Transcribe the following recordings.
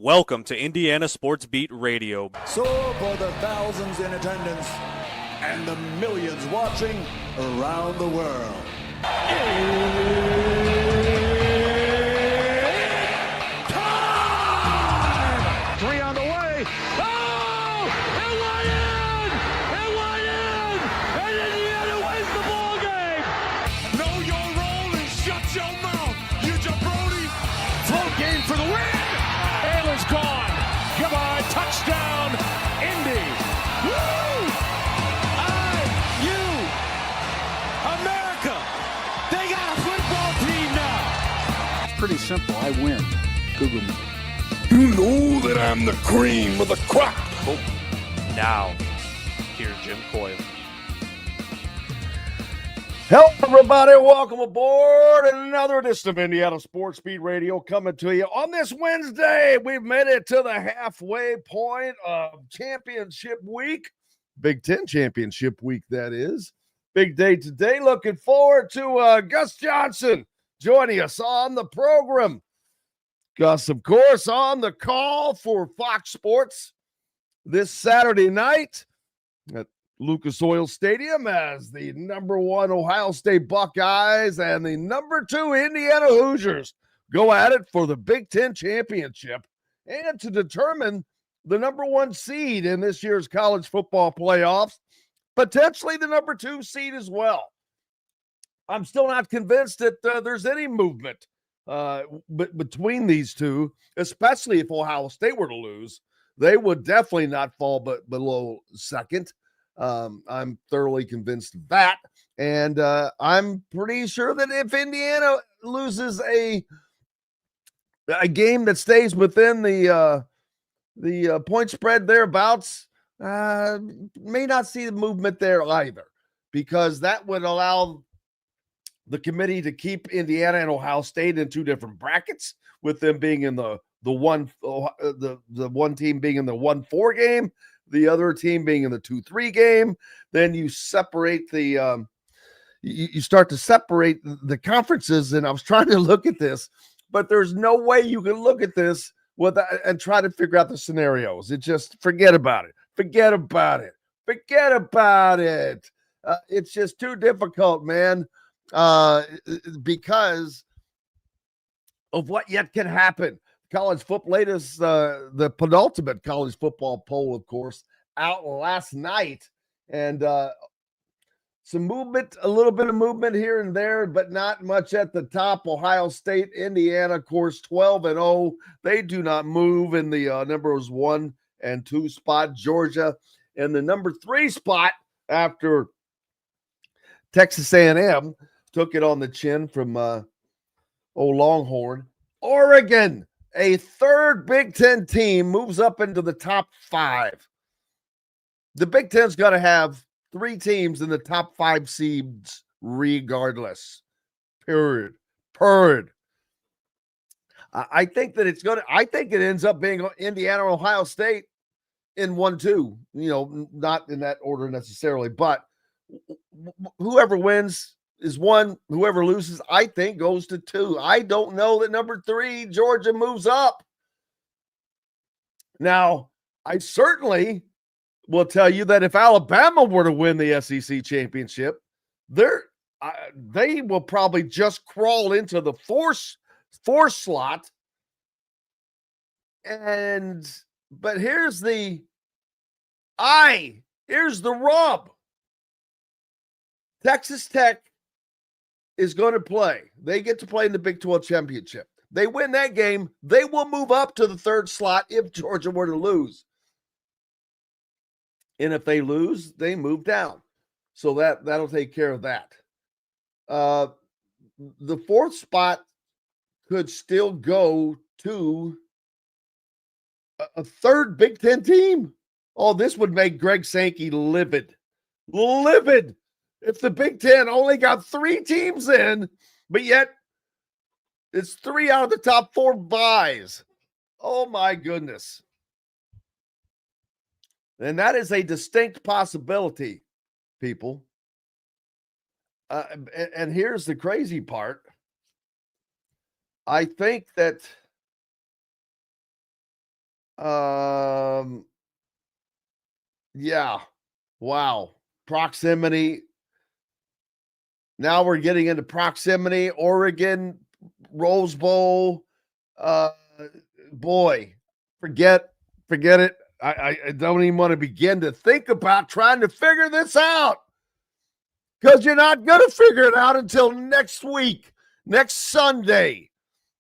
Welcome to Indiana Sports Beat Radio. So for the thousands in attendance and the millions watching around the world. Time! Three on the way. Oh! It went in! It went in! And Indiana wins the ball game! Know your role and shut your mouth, you jabroni! Float game for the win! Taylor's gone. Come on, touchdown, Indy! Woo! IU! America! They got a football team now! It's pretty simple. I win. Google me. You know that I'm the cream of the crop! Now, here's Jim Coyle. Hello, everybody. Welcome aboard another edition of Indiana Sports Beat Radio coming to you on this Wednesday. We've made it to the halfway point of championship week. Big Ten championship week, that is. Big day today. Looking forward to Gus Johnson joining us on the program. Gus, of course, on the call for Fox Sports this Saturday night at Lucas Oil Stadium as the number one Ohio State Buckeyes and the number two Indiana Hoosiers go at it for the Big Ten championship and to determine the number one seed in this year's college football playoffs, potentially the number two seed as well. I'm still not convinced that there's any movement between these two, especially if Ohio State were to lose. They would definitely not fall below second. I'm thoroughly convinced of that. And I'm pretty sure that if Indiana loses a game that stays within the point spread thereabouts, may not see the movement there either, because that would allow the committee to keep Indiana and Ohio State in two different brackets, with them being in the one team being in the 1-4 game, the other team being in the 2-3 game. Then you separate the you start to separate the conferences. And I was trying to look at this, but there's no way you can look at this and try to figure out the scenarios. It just forget about it. Forget about it. Forget about it. It's just too difficult, man, because of what yet can happen. College football, latest, the penultimate college football poll, of course, out last night. And some movement, a little bit of movement here and there, but not much at the top. Ohio State, Indiana, of course, 12-0. They do not move in the numbers 1 and 2 spot. Georgia in the number 3 spot after Texas A&M took it on the chin from Longhorn. Oregon, a third Big Ten team, moves up into the top 5. The Big Ten's got to have 3 teams in the top 5 seeds regardless. Period. I think that I think it ends up being Indiana or Ohio State in 1-2. Not in that order necessarily, but whoever wins is 1. Whoever loses, I think, goes to 2. I don't know that number 3, Georgia, moves up. Now, I certainly will tell you that if Alabama were to win the SEC championship, they will probably just crawl into the 4 slot. But here's the rub. Texas Tech is going to play. They get to play in the Big 12 championship. They win that game, they will move up to the 3rd slot if Georgia were to lose. And if they lose, they move down. So that'll take care of that. The 4th spot could still go to a 3rd Big Ten team. Oh, this would make Greg Sankey livid. Livid. If the Big Ten only got 3 teams in, but yet it's 3 out of the top 4 buys. Oh, my goodness. And that is a distinct possibility, people. And here's the crazy part. I think that Yeah. Wow. Proximity. Now we're getting into proximity. Oregon, Rose Bowl. Boy, forget it. I don't even want to begin to think about trying to figure this out, because you're not going to figure it out until next week, next Sunday.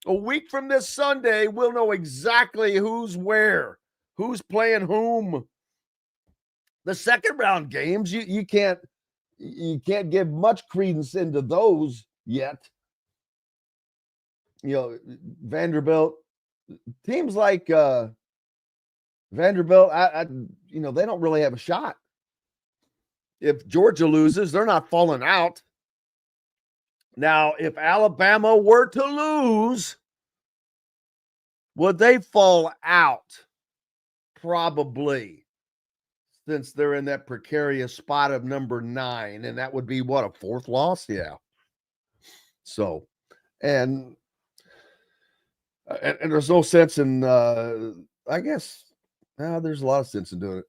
A week from this Sunday, we'll know exactly who's where, who's playing whom. The second round games, you can't give much credence into those yet. You know, Vanderbilt, teams like Vanderbilt, they don't really have a shot. If Georgia loses, they're not falling out. Now, if Alabama were to lose, would they fall out? Probably, since they're in that precarious spot of number 9, and that would be what, a 4th loss? Yeah. So, and there's no sense in, I guess, there's a lot of sense in doing it.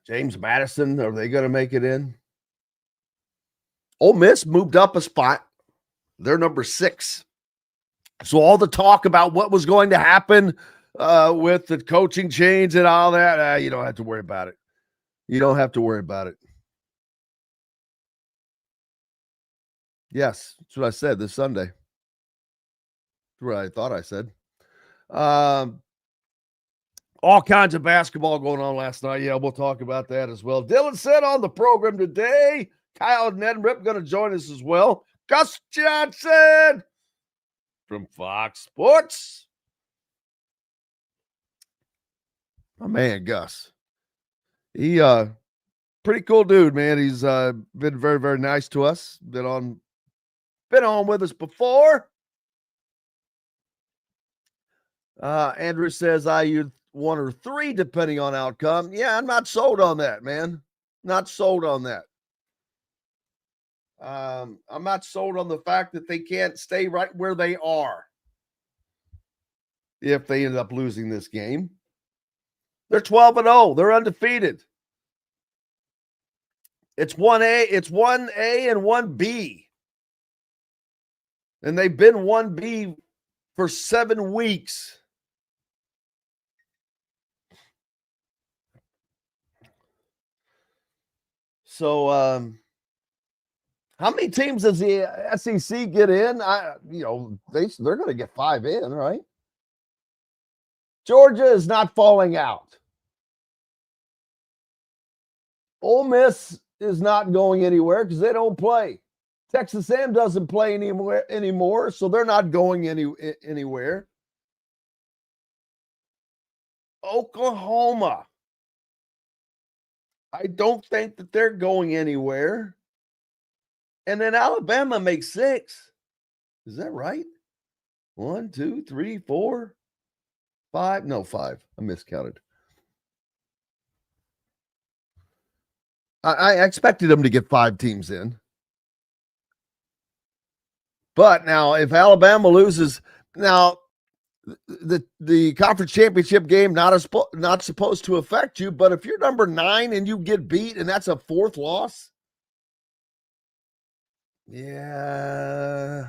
James Madison, are they going to make it in? Ole Miss moved up a spot. They're number 6. So all the talk about what was going to happen with the coaching change and all that, you don't have to worry about it. You don't have to worry about it. Yes, that's what I said this Sunday. That's what I thought I said. All kinds of basketball going on last night. Yeah, we'll talk about that as well. Dylan said on the program today, Kyle Neddenriep going to join us as well. Gus Johnson from Fox Sports. My man, Gus. He pretty cool dude, man. He's been very, very nice to us. Been on with us before. Andrew says IU 1 or 3, depending on outcome. Yeah, I'm not sold on that, man. Not sold on that. I'm not sold on the fact that they can't stay right where they are if they end up losing this game. They're 12-0. They're undefeated. It's 1A and 1B. And they've been 1B for 7 weeks. So, how many teams does the SEC get in? They're going to get 5 in, right? Georgia is not falling out. Ole Miss is not going anywhere because they don't play. Texas A&M doesn't play anymore, so they're not going anywhere. Oklahoma, I don't think that they're going anywhere. And then Alabama makes 6. Is that right? 1, 2, 3, 4, 5. No, 5. I miscounted. I expected them to get 5 teams in. But now, if Alabama loses, now the conference championship game not supposed to affect you. But if you're number 9 and you get beat, and that's a 4th loss, yeah,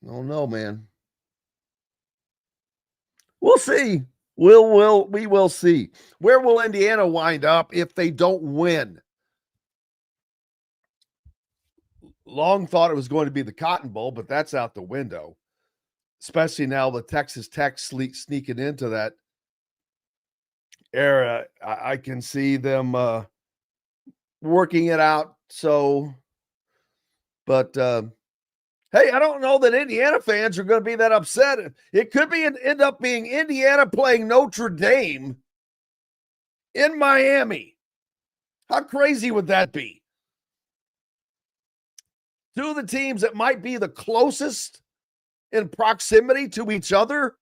oh no, man. We'll see. We will see. Where will Indiana wind up if they don't win? Long thought it was going to be the Cotton Bowl, but that's out the window. Especially now with Texas Tech sneaking into that era. I can see them working it out. So, but hey, I don't know that Indiana fans are going to be that upset. It could end up being Indiana playing Notre Dame in Miami. How crazy would that be? 2 of the teams that might be the closest in proximity to each other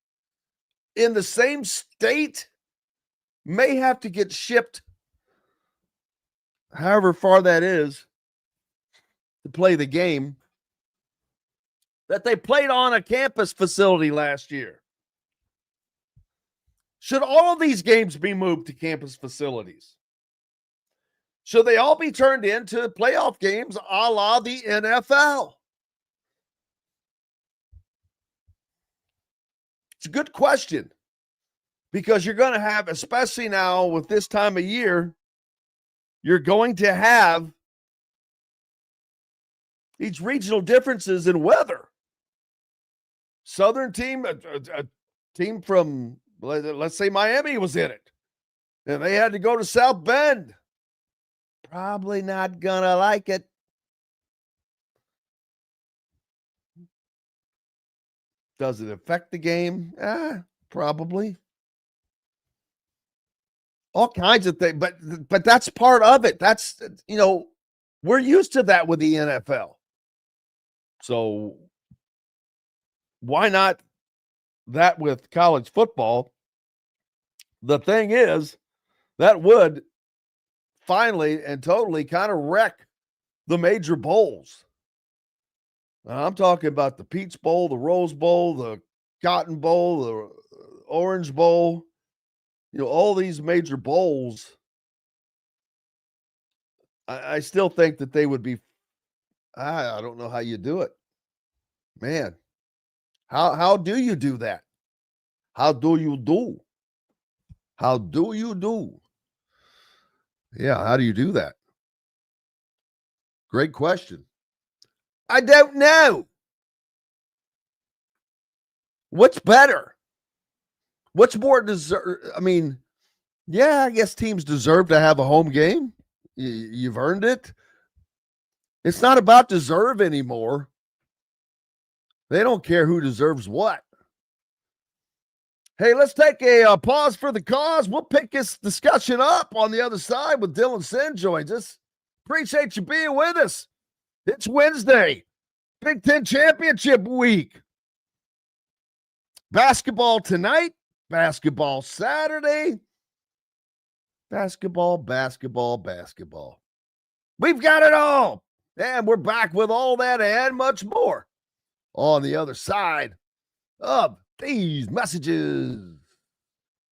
in the same state may have to get shipped, however far that is, to play the game. that they played on a campus facility last year. Should all of these games be moved to campus facilities? Should they all be turned into playoff games a la the NFL? It's a good question, because you're going to have, especially now with this time of year, you're going to have these regional differences in weather. Southern team, a team from, let's say Miami was in it, and they had to go to South Bend. Probably not going to like it. Does it affect the game? Probably. All kinds of things, but that's part of it. That's, we're used to that with the NFL. So why not that with college football? The thing is, that would finally and totally kind of wreck the major bowls. Now, I'm talking about the Peach Bowl, the Rose Bowl, the Cotton Bowl, the Orange Bowl, all these major bowls. I still think that they would be, I don't know how you do it. Man, how do you do that? How do you do? How do you do? Yeah, how do you do that? Great question. I don't know. What's better? What's more deserve? I mean, yeah, I guess teams deserve to have a home game. You've earned it. It's not about deserve anymore. They don't care who deserves what. Hey, let's take a pause for the cause. We'll pick this discussion up on the other side with Dylan Sinn joins us. Appreciate you being with us. It's Wednesday, Big Ten Championship Week. Basketball tonight, basketball Saturday, basketball. We've got it all. And we're back with all that and much more on the other side of these messages.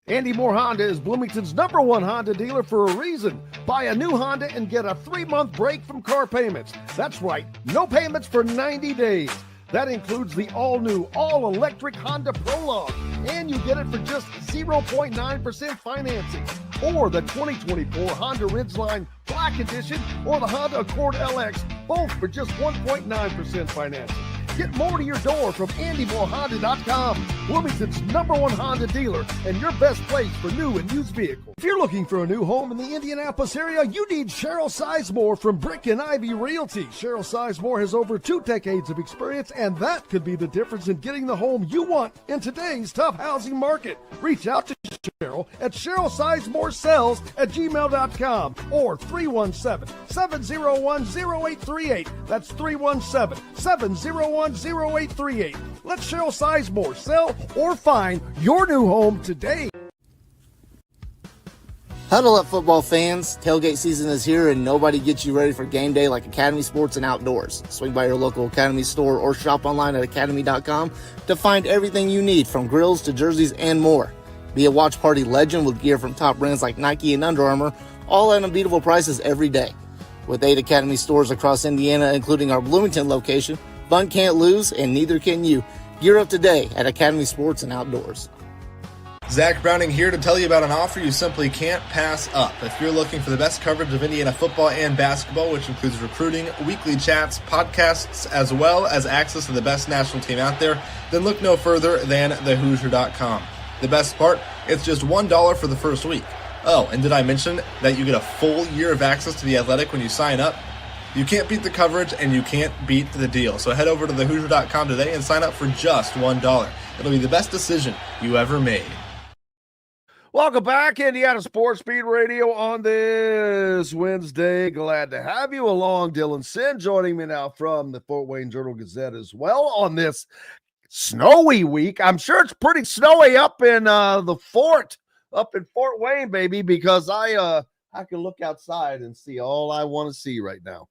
Andy Moore Honda is Bloomington's #1 Honda dealer for a reason. Buy a new Honda and get a 3-month break from car payments. That's right, no payments for 90 days. That includes the all-new, all-electric Honda Prologue, and you get it for just 0.9% financing. Or the 2024 Honda Ridgeline Black Edition or the Honda Accord LX, both for just 1.9% financing. Get more to your door from AndyMooreHonda.com, Bloomington's #1 Honda dealer and your best place for new and used vehicles. If you're looking for a new home in the Indianapolis area, you need Cheryl Sizemore from Brick and Ivy Realty. Cheryl Sizemore has over 2 decades of experience, and that could be the difference in getting the home you want in today's tough housing market. Reach out to Cheryl at CherylSizemore@gmail.com or 317-701-0838. That's 317-701-0838. Let Cheryl Sizemore sell or find your new home today. Huddle up, football fans. Tailgate season is here, and nobody gets you ready for game day like Academy Sports and Outdoors. Swing by your local Academy store or shop online at academy.com to find everything you need, from grills to jerseys and more. Be a watch party legend with gear from top brands like Nike and Under Armour, all at unbeatable prices every day. With 8 Academy stores across Indiana, including our Bloomington location, fun can't lose, and neither can you. Gear up today at Academy Sports and Outdoors. Zach Browning here to tell you about an offer you simply can't pass up. If you're looking for the best coverage of Indiana football and basketball, which includes recruiting, weekly chats, podcasts, as well as access to the best national team out there, then look no further than thehoosier.com. The best part, it's just $1 for the first week. Oh, and did I mention that you get a full year of access to The Athletic when you sign up? You can't beat the coverage, and you can't beat the deal. So head over to thehoosier.com today and sign up for just $1. It'll be the best decision you ever made. Welcome back, Indiana Sports Beat Radio on this Wednesday. Glad to have you along. Dylan Sinn joining me now from the Fort Wayne Journal-Gazette as well on this snowy week. I'm sure it's pretty snowy up in the fort, up in Fort Wayne, baby, because I can look outside and see all I want to see right now.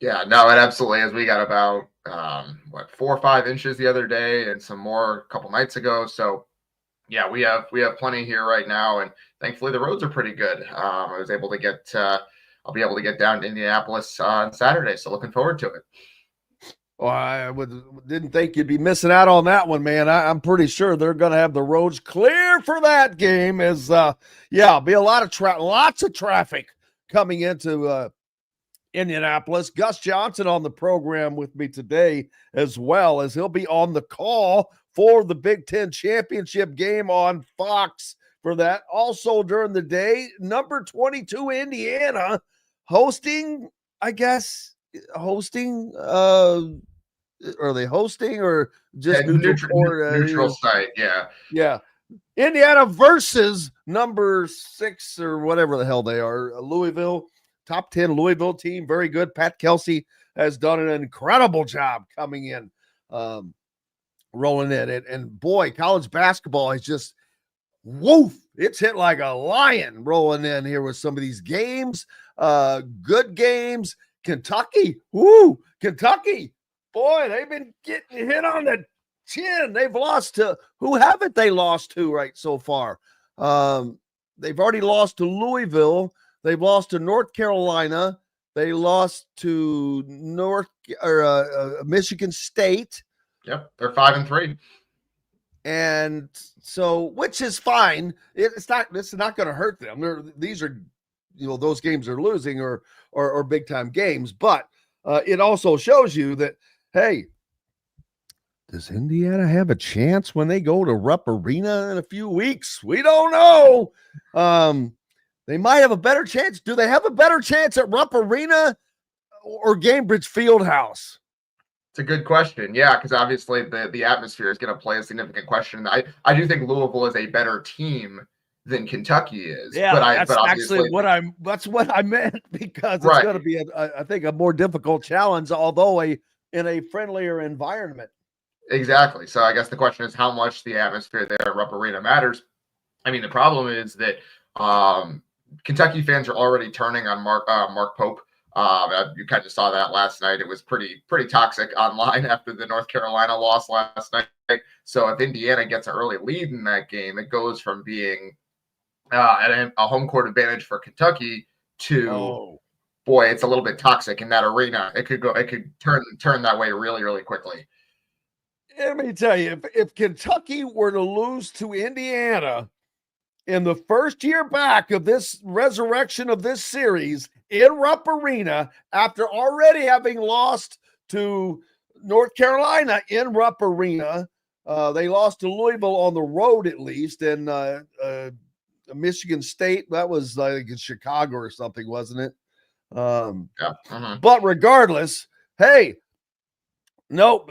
Yeah, no, it absolutely is. We got about 4 or 5 inches the other day, and some more a couple nights ago. So yeah, we have plenty here right now, and thankfully the roads are pretty good. I was able to get I'll be able to get down to Indianapolis on Saturday, so looking forward to it. Well, didn't think you'd be missing out on that one, man. I'm pretty sure they're going to have the roads clear for that game. Be a lot of lots of traffic coming into Indianapolis. Gus Johnson on the program with me today, as well as he'll be on the call for the Big Ten championship game on Fox for that. Also during the day, number 22 Indiana hosting. Are they hosting or just neutral site? Yeah. Indiana versus number 6 or whatever the hell they are, Louisville, top 10 Louisville team. Very good. Pat Kelsey has done an incredible job coming in, rolling in it. And boy, college basketball is just woof. It's hit like a lion rolling in here with some of these games. Good games. Kentucky. Boy, they've been getting hit on the chin. They've lost to who haven't they lost to right so far? They've already lost to Louisville. They've lost to North Carolina. They lost to Michigan State. Yep, they're 5-3. And so, which is fine. It's not going to hurt them. These are, those games are losing or big time games. But it also shows you that, hey, does Indiana have a chance when they go to Rupp Arena in a few weeks? We don't know. They might have a better chance. Do they have a better chance at Rupp Arena or Gainbridge Fieldhouse? It's a good question. Yeah, because obviously the atmosphere is going to play a significant question. I do think Louisville is a better team than Kentucky is. Yeah, that's actually what I meant, because it's going to be I think a more difficult challenge, although in a friendlier environment. Exactly. So I guess the question is how much the atmosphere there at Rupp Arena matters. I mean, the problem is that Kentucky fans are already turning on Mark Pope. You kind of saw that last night. It was pretty toxic online after the North Carolina loss last night. So if Indiana gets an early lead in that game, it goes from being a home court advantage for Kentucky to boy, it's a little bit toxic in that arena. It could turn that way really, really quickly. Let me tell you, if Kentucky were to lose to Indiana in the first year back of this resurrection of this series in Rupp Arena, after already having lost to North Carolina in Rupp Arena, they lost to Louisville on the road at least, and Michigan State, that was like in Chicago or something, wasn't it? But regardless, hey, no,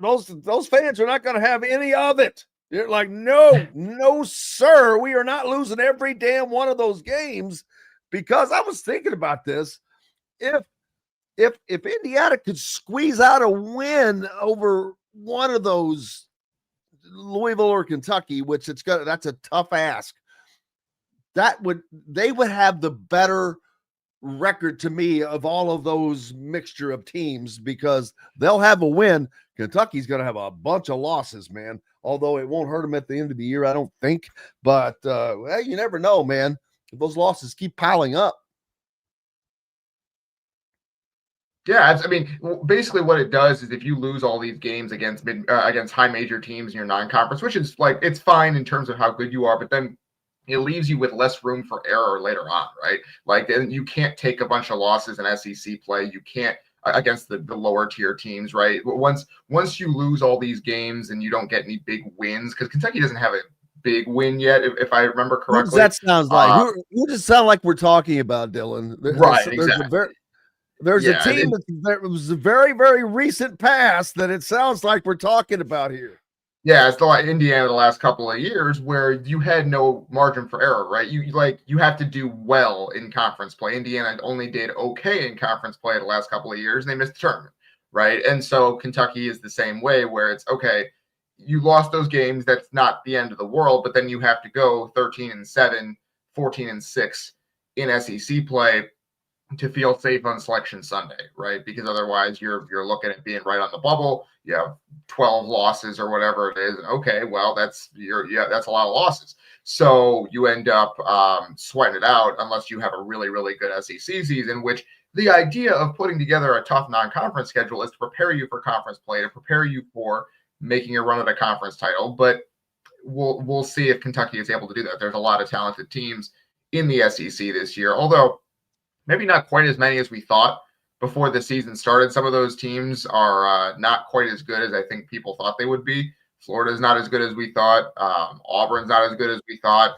those fans are not going to have any of it. They're like, no, sir, we are not losing every damn one of those games. Because I was thinking about this, if Indiana could squeeze out a win over one of those, Louisville or Kentucky, which that's a tough ask. They would have the better record to me of all of those mixture of teams, because they'll have a win. Kentucky's going to have a bunch of losses, man. Although it won't hurt them at the end of the year, I don't think. But you never know, man. Those losses keep piling up. Yeah, I mean, basically what it does is if you lose all these games against high major teams in your non-conference, which is like, it's fine in terms of how good you are, but then it leaves you with less room for error later on, right? Like, then you can't take a bunch of losses in SEC play. You can't against the lower tier teams, right? Once you lose all these games and you don't get any big wins, because Kentucky doesn't have a big win yet, if I remember correctly. That sounds like who does it sound like we're talking about, Dylan? Exactly. There's a team that was a very, very recent past that it sounds like we're talking about here. Yeah, it's like Indiana the last couple of years where you had no margin for error, right? You have to do well in conference play. Indiana only did okay in conference play the last couple of years, and they missed the tournament, right? And so Kentucky is the same way, where it's okay, you lost those games, that's not the end of the world, but then you have to go 13-7, 14-6 in SEC play. to feel safe on Selection Sunday, right? Because otherwise you're looking at being right on the bubble. You have 12 losses or whatever it is. Okay, well, that's a lot of losses. So you end up sweating it out unless you have a really, really good SEC season, which the idea of putting together a tough non-conference schedule is to prepare you for conference play, to prepare you for making a run at a conference title. But we'll see if Kentucky is able to do that. There's a lot of talented teams in the SEC this year, although maybe not quite as many as we thought before the season started. Some of those teams are not quite as good as I think people thought they would be. Florida's not as good as we thought. Auburn's not as good as we thought.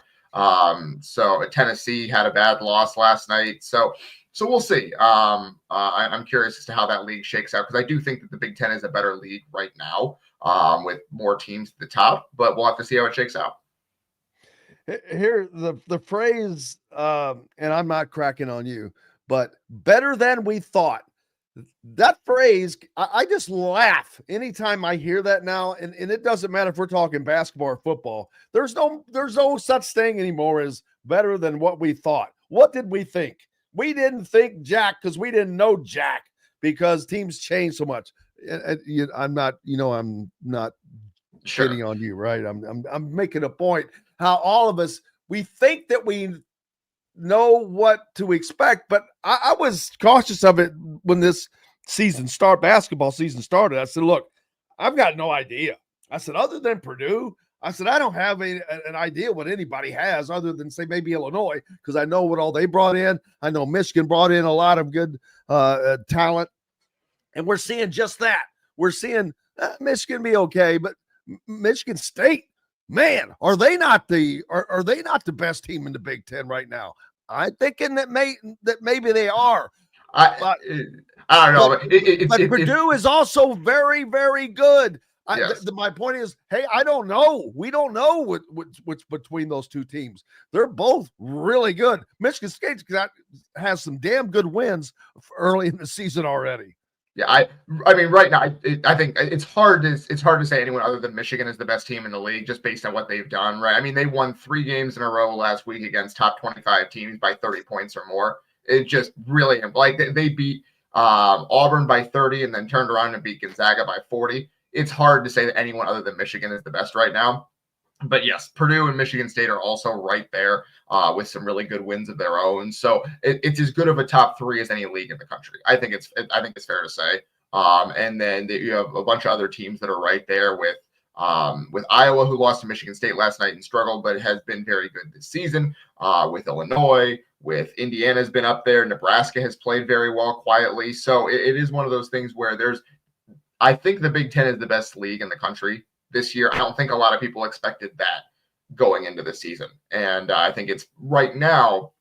So Tennessee had a bad loss last night. So we'll see. I'm curious as to how that league shakes out, because I do think that the Big Ten is a better league right now with more teams at the top, but we'll have to see how it shakes out. Here, the phrase, and I'm not cracking on you, but better than we thought. That phrase, I just laugh anytime I hear that now. And it doesn't matter if we're talking basketball or football. There's no such thing anymore as better than what we thought. What did we think? We didn't think Jack because we didn't know Jack, because teams change so much. I'm not Sure. shitting on you, right? I'm making a point how all of us, we think that we know what to expect, but I was cautious of it when this basketball season started. I said, look, I've got no idea. I said, other than Purdue, I said, I don't have an idea what anybody has other than, say, maybe Illinois, because I know what all they brought in. I know Michigan brought in a lot of good talent, and we're seeing just that. We're seeing Michigan be okay, but Michigan State, man, are they not the best team in the Big Ten right now? I'm thinking that maybe they are. I don't know. But Purdue is also very, very good. Yes. My point is, hey, I don't know. We don't know what's between those two teams. They're both really good. Michigan State has some damn good wins early in the season already. Yeah, I mean, right now, I think it's hard to say anyone other than Michigan is the best team in the league just based on what they've done, right? I mean, they won 3 games in a row last week against top 25 teams by 30 points or more. It just really, like, they beat Auburn by 30 and then turned around and beat Gonzaga by 40. It's hard to say that anyone other than Michigan is the best right now. But yes, Purdue and Michigan State are also right there with some really good wins of their own. So it's as good of a top 3 as any league in the country. I think it's fair to say. And then you have a bunch of other teams that are right there with Iowa, who lost to Michigan State last night and struggled, but has been very good this season. With Illinois, with Indiana's been up there. Nebraska has played very well quietly. So it is one of those things where I think the Big Ten is the best league in the country this year. I don't think a lot of people expected that going into the season. And I think it's right now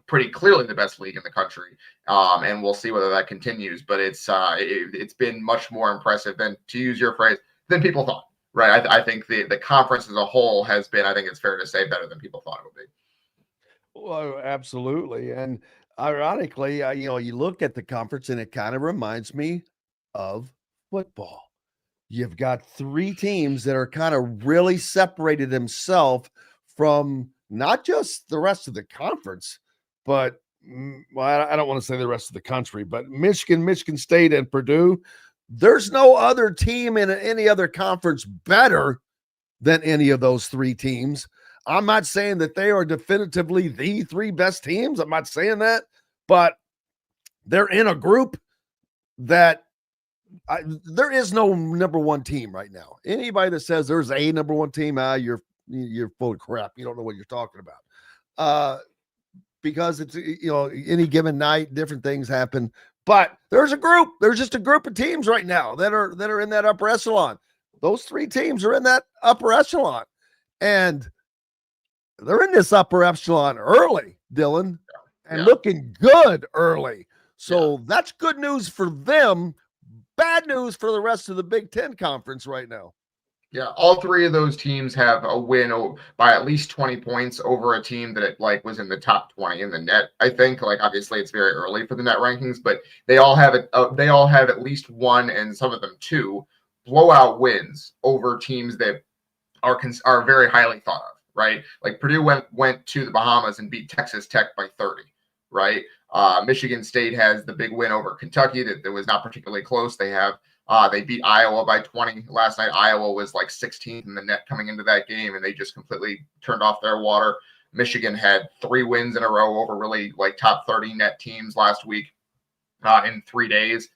pretty clearly the best league in the country. And we'll see whether that continues. But it's been much more impressive than, to use your phrase, than people thought. Right. I think the conference as a whole has been, I think it's fair to say, better than people thought it would be. Well, absolutely. And ironically, you look at the conference and it kind of reminds me of football. You've got 3 teams that are kind of really separated themselves from not just the rest of the conference, but I don't want to say the rest of the country, but Michigan State, and Purdue. There's no other team in any other conference better than any of those 3 teams. I'm not saying that they are definitively the 3 best teams. I'm not saying that, but they're in a group that there is no number 1 team right now. Anybody that says there's a number 1 team, you're full of crap. You don't know what you're talking about. Because it's, any given night, different things happen. But there's just a group of teams right now that are in that upper echelon. Those 3 teams are in that upper echelon. And they're in this upper echelon early, Dylan, and looking good early. So that's good news for them. Bad news for the rest of the Big Ten conference right now. Yeah, all 3 of those teams have a win by at least 20 points over a team that was in the top 20 in the net. I think, obviously it's very early for the net rankings, but they all have it. They all have at least 1, and some of them 2 blowout wins over teams that are very highly thought of. Right, like Purdue went to the Bahamas and beat Texas Tech by 30. Right, Michigan State has the big win over Kentucky that was not particularly close. They beat Iowa by 20 last night. Iowa was like 16th in the net coming into that game, and they just completely turned off their water. Michigan had 3 wins in a row over really like top 30 net teams last week in 3 days.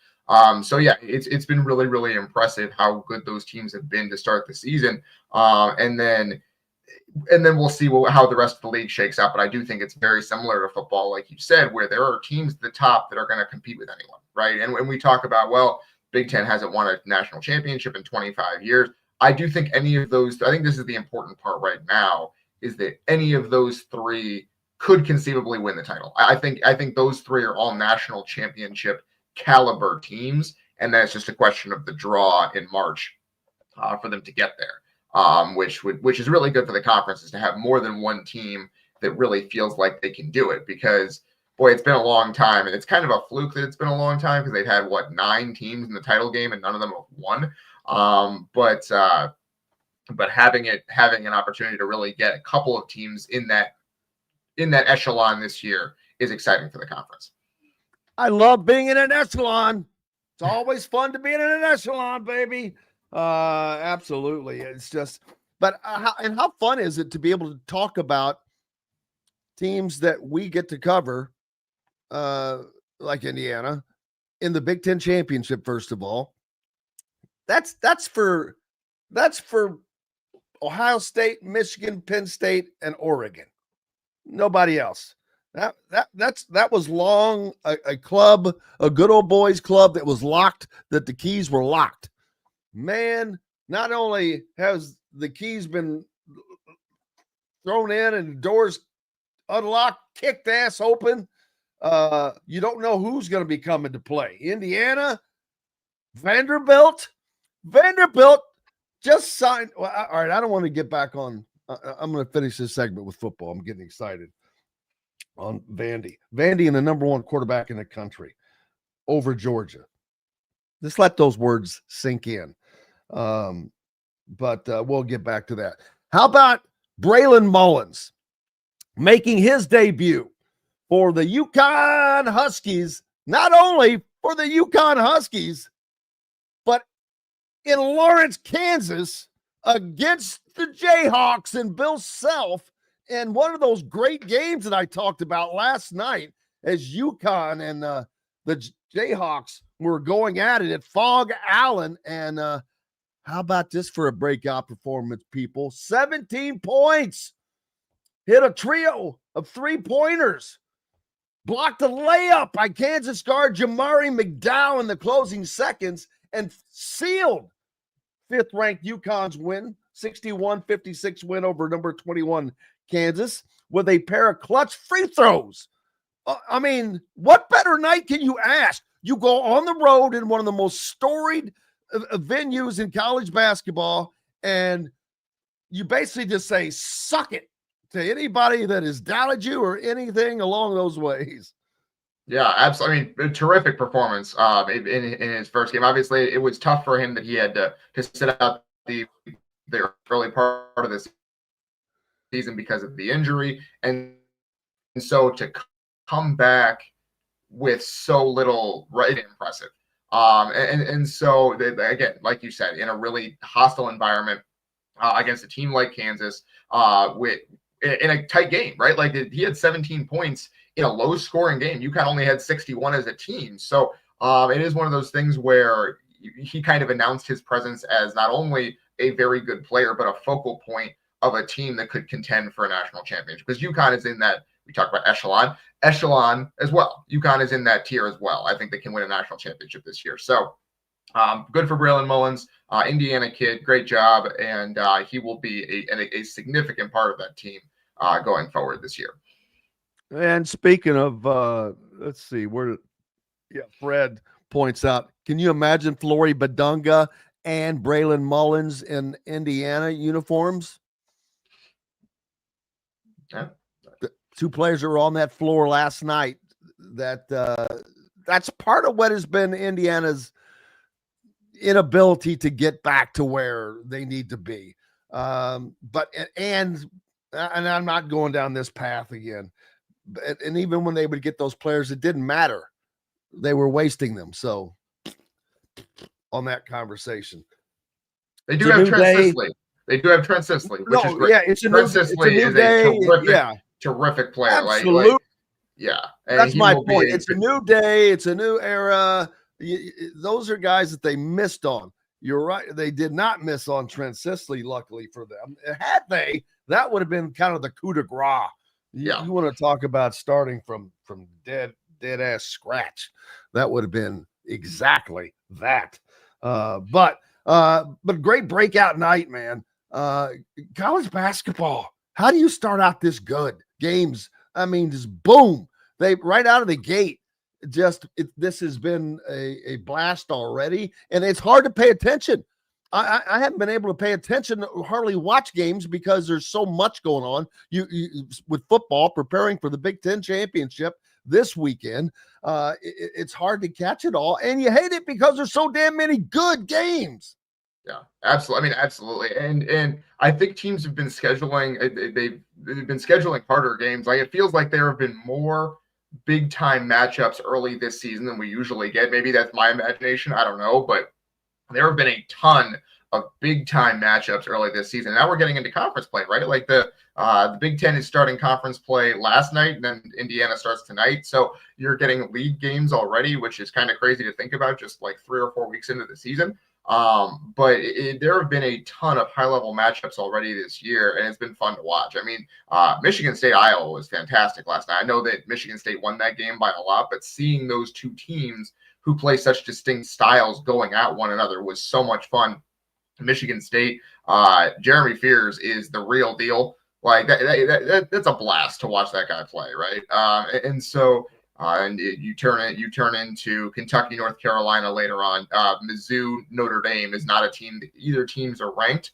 So yeah, it's been really, really impressive how good those teams have been to start the season. And then we'll see how the rest of the league shakes out. But I do think it's very similar to football, like you said, where there are teams at the top that are going to compete with anyone, right? And when we talk about, well, Big Ten hasn't won a national championship in 25 years. I do think any of those, I think this is the important part right now, is that any of those 3 could conceivably win the title. I think those 3 are all national championship caliber teams, and then it's just a question of the draw in March for them to get there, which is really good for the conferences to have more than one team that really feels like they can do it, because boy, it's been a long time, and it's kind of a fluke that it's been a long time because they've had 9 teams in the title game and none of them have won. But having an opportunity to really get a couple of teams in that echelon this year is exciting for the conference. I love being in an echelon. It's always fun to be in an echelon, baby. Absolutely. It's just, but how fun is it to be able to talk about teams that we get to cover, like Indiana, in the Big Ten championship? First of all, that's for Ohio State, Michigan, Penn State, and Oregon. Nobody else. That was long a club, a good old boys club that was locked, that the keys were locked. Man, not only has the keys been thrown in and the doors unlocked, kicked ass open, you don't know who's going to be coming to play. Indiana, Vanderbilt just signed. Well, all right, I don't want to get back on. I'm going to finish this segment with football. I'm getting excited on Vandy and the number 1 quarterback in the country over Georgia. Just let those words sink in. But we'll get back to that. How about Braylon Mullins making his debut for the UConn Huskies? Not only for the UConn Huskies, but in Lawrence, Kansas, against the Jayhawks and Bill Self, in one of those great games that I talked about last night, as UConn and the Jayhawks were going at it at Fog Allen. And how about this for a breakout performance, people? 17 points, hit a trio of 3-pointers, blocked a layup by Kansas guard Jamari McDowell in the closing seconds, and sealed 5th-ranked UConn's win, 61-56 win over number 21 Kansas, with a pair of clutch free throws. I mean, what better night can you ask? You go on the road in one of the most storied venues in college basketball, and you basically just say, suck it to anybody that has doubted you or anything along those ways. Yeah, absolutely. I mean, a terrific performance in his first game. Obviously, it was tough for him that he had to sit out the early part of this season because of the injury, and so to come back with so little, right, impressive. And so again, like you said, in a really hostile environment against a team like Kansas, in a tight game, right? Like he had 17 points in a low-scoring game. UConn only had 61 as a team, so it is one of those things where he kind of announced his presence as not only a very good player, but a focal point of a team that could contend for a national championship. Because UConn is in that, we talk about echelon as well. UConn is in that tier as well. I think they can win a national championship this year. So good for Braylon Mullins, Indiana kid, great job. And he will be a significant part of that team going forward this year. And speaking of, let's see, Fred points out, can you imagine Flory Badunga and Braylon Mullins in Indiana uniforms? Yeah. The 2 players that were on that floor last night, that's part of what has been Indiana's inability to get back to where they need to be. And I'm not going down this path again, and even when they would get those players, it didn't matter. They were wasting them. So on that conversation, they do have Trent Sisley. They do have Trent Sisley, which is great. Yeah, it's a Trent new Sisley is day. a terrific player. Absolutely. Yeah. And that's my point. It's a new day. It's a new era. Those are guys that they missed on. You're right. They did not miss on Trent Sisley, luckily for them. Had they, that would have been kind of the coup de grace. You want to talk about starting from dead ass scratch. That would have been exactly that. But great breakout night, man. College basketball. How do you start out this good? Games, I mean, just boom. They right out of the gate. This has been a blast already, and it's hard to pay attention. I haven't been able to pay attention, hardly watch games because there's so much going on. You with football preparing for the Big Ten championship this weekend. It's hard to catch it all, and you hate it because there's so damn many good games. Yeah, absolutely. I mean, absolutely. And I think teams have been scheduling. They've been scheduling harder games. Like it feels like there have been more big time matchups early this season than we usually get. Maybe that's my imagination. I don't know, but there have been a ton of big time matchups early this season. Now we're getting into conference play, right? Like the Big Ten is starting conference play last night, and then Indiana starts tonight. So you're getting league games already, which is kind of crazy to think about just like 3 or 4 weeks into the season. But there have been a ton of high-level matchups already this year, and it's been fun to watch. I mean, Michigan State, Iowa was fantastic last night. I know that Michigan State won that game by a lot, but seeing those two teams who play such distinct styles going at one another was so much fun. Michigan State, Jeremy Fears is the real deal. Like that's a blast to watch that guy play, right? And you turn into Kentucky, North Carolina later on. Mizzou, Notre Dame is not a team that either teams are ranked,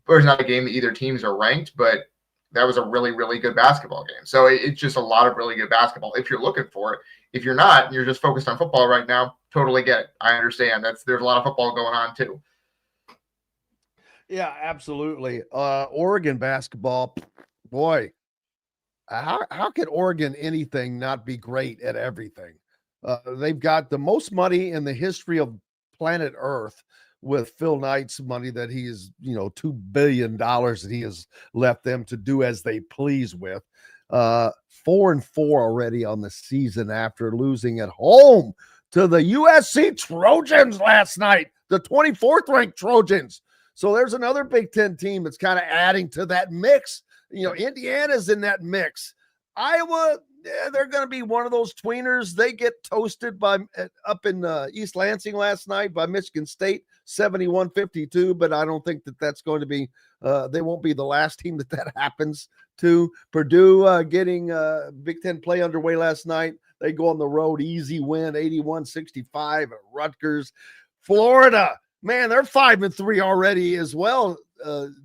or it's not a game that either teams are ranked, but that was a really, really good basketball game. So it's just a lot of really good basketball if you're looking for it. If you're not, and you're just focused on football right now, totally get it. I understand. There's a lot of football going on too. Yeah, absolutely. Oregon basketball, boy. How could Oregon anything not be great at everything? They've got the most money in the history of planet Earth with Phil Knight's money that he is, $2 billion that he has left them to do as they please with. 4-4 already on the season after losing at home to the USC Trojans last night, the 24th ranked Trojans. So there's another Big Ten team that's kind of adding to that mix. Indiana's in that mix. Iowa, they're going to be one of those tweeners. They get toasted up in East Lansing last night by Michigan State, 71-52. But I don't think that's going to be. They won't be the last team that happens to. Purdue getting Big Ten play underway last night. They go on the road, easy win, 81-65 at Rutgers. Florida, man, they're 5-3 already as well.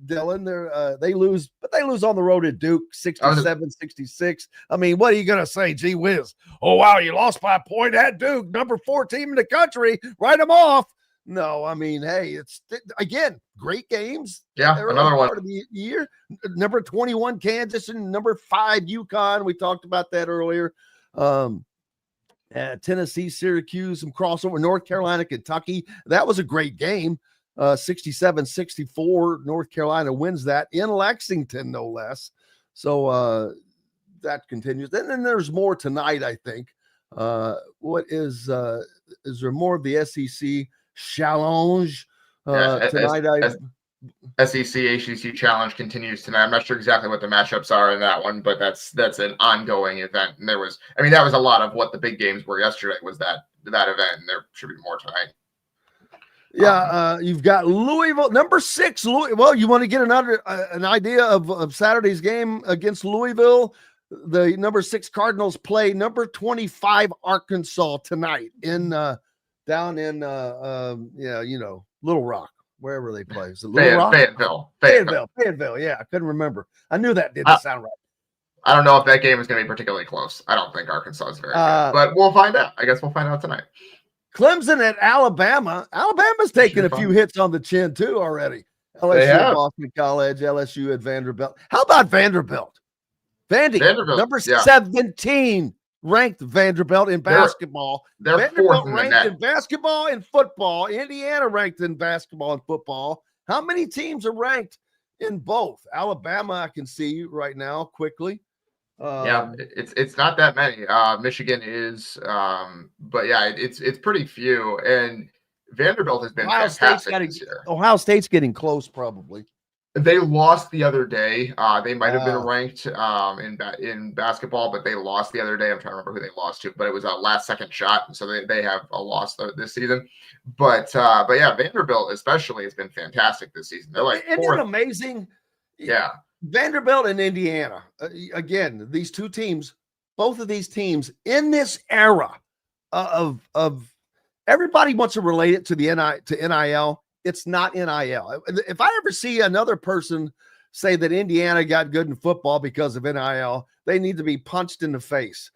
Dylan, they lose, but they lose on the road at Duke, 67-66. I mean, what are you going to say? Gee whiz. Oh, wow, you lost by a point at Duke, number 4 team in the country. Write them off. No, I mean, hey, it's, again, great games. Yeah, another one. Part of the year. Number 21, Kansas, and number 5, UConn. We talked about that earlier. Tennessee, Syracuse, some crossover. North Carolina, Kentucky. That was a great game. 67-64. North Carolina wins that in Lexington, no less. So that continues. And then there's more tonight, I think. What is there more of the SEC challenge tonight? SEC ACC challenge continues tonight. I'm not sure exactly what the matchups are in that one, but that's an ongoing event. And that was a lot of what the big games were yesterday was that event, and there should be more tonight. Yeah, you've got Louisville, number 6. Well, you want to get an idea of Saturday's game against Louisville? The number 6 Cardinals play number 25 Arkansas tonight down in Little Rock, wherever they play. Is it Little Rock? Fayetteville. Yeah, I couldn't remember. I knew that didn't sound right. I don't know if that game is going to be particularly close. I don't think Arkansas is very good, but we'll find out. I guess we'll find out tonight. Clemson at Alabama. Alabama's taken a few hits on the chin too already. LSU at Boston College, LSU at Vanderbilt. How about Vanderbilt? Vanderbilt, number 17 ranked Vanderbilt in basketball. They're Vanderbilt fourth in the ranked net. in basketball and football. Indiana ranked in basketball and football. How many teams are ranked in both? Alabama, I can see right now quickly. It's not that many. Michigan is, but yeah, it's pretty few. And Vanderbilt has been fantastic this year. Ohio State's getting close, probably. They lost the other day. They might have been ranked in basketball, but they lost the other day. I'm trying to remember who they lost to, but it was a last-second shot, so they have a loss this season. But yeah, Vanderbilt especially has been fantastic this season. They're like Isn't it amazing? Yeah. Vanderbilt and Indiana, again, these two teams, both of these teams in this era of everybody wants to relate it to the NIL. It's not NIL. If I ever see another person say that Indiana got good in football because of NIL, they need to be punched in the face.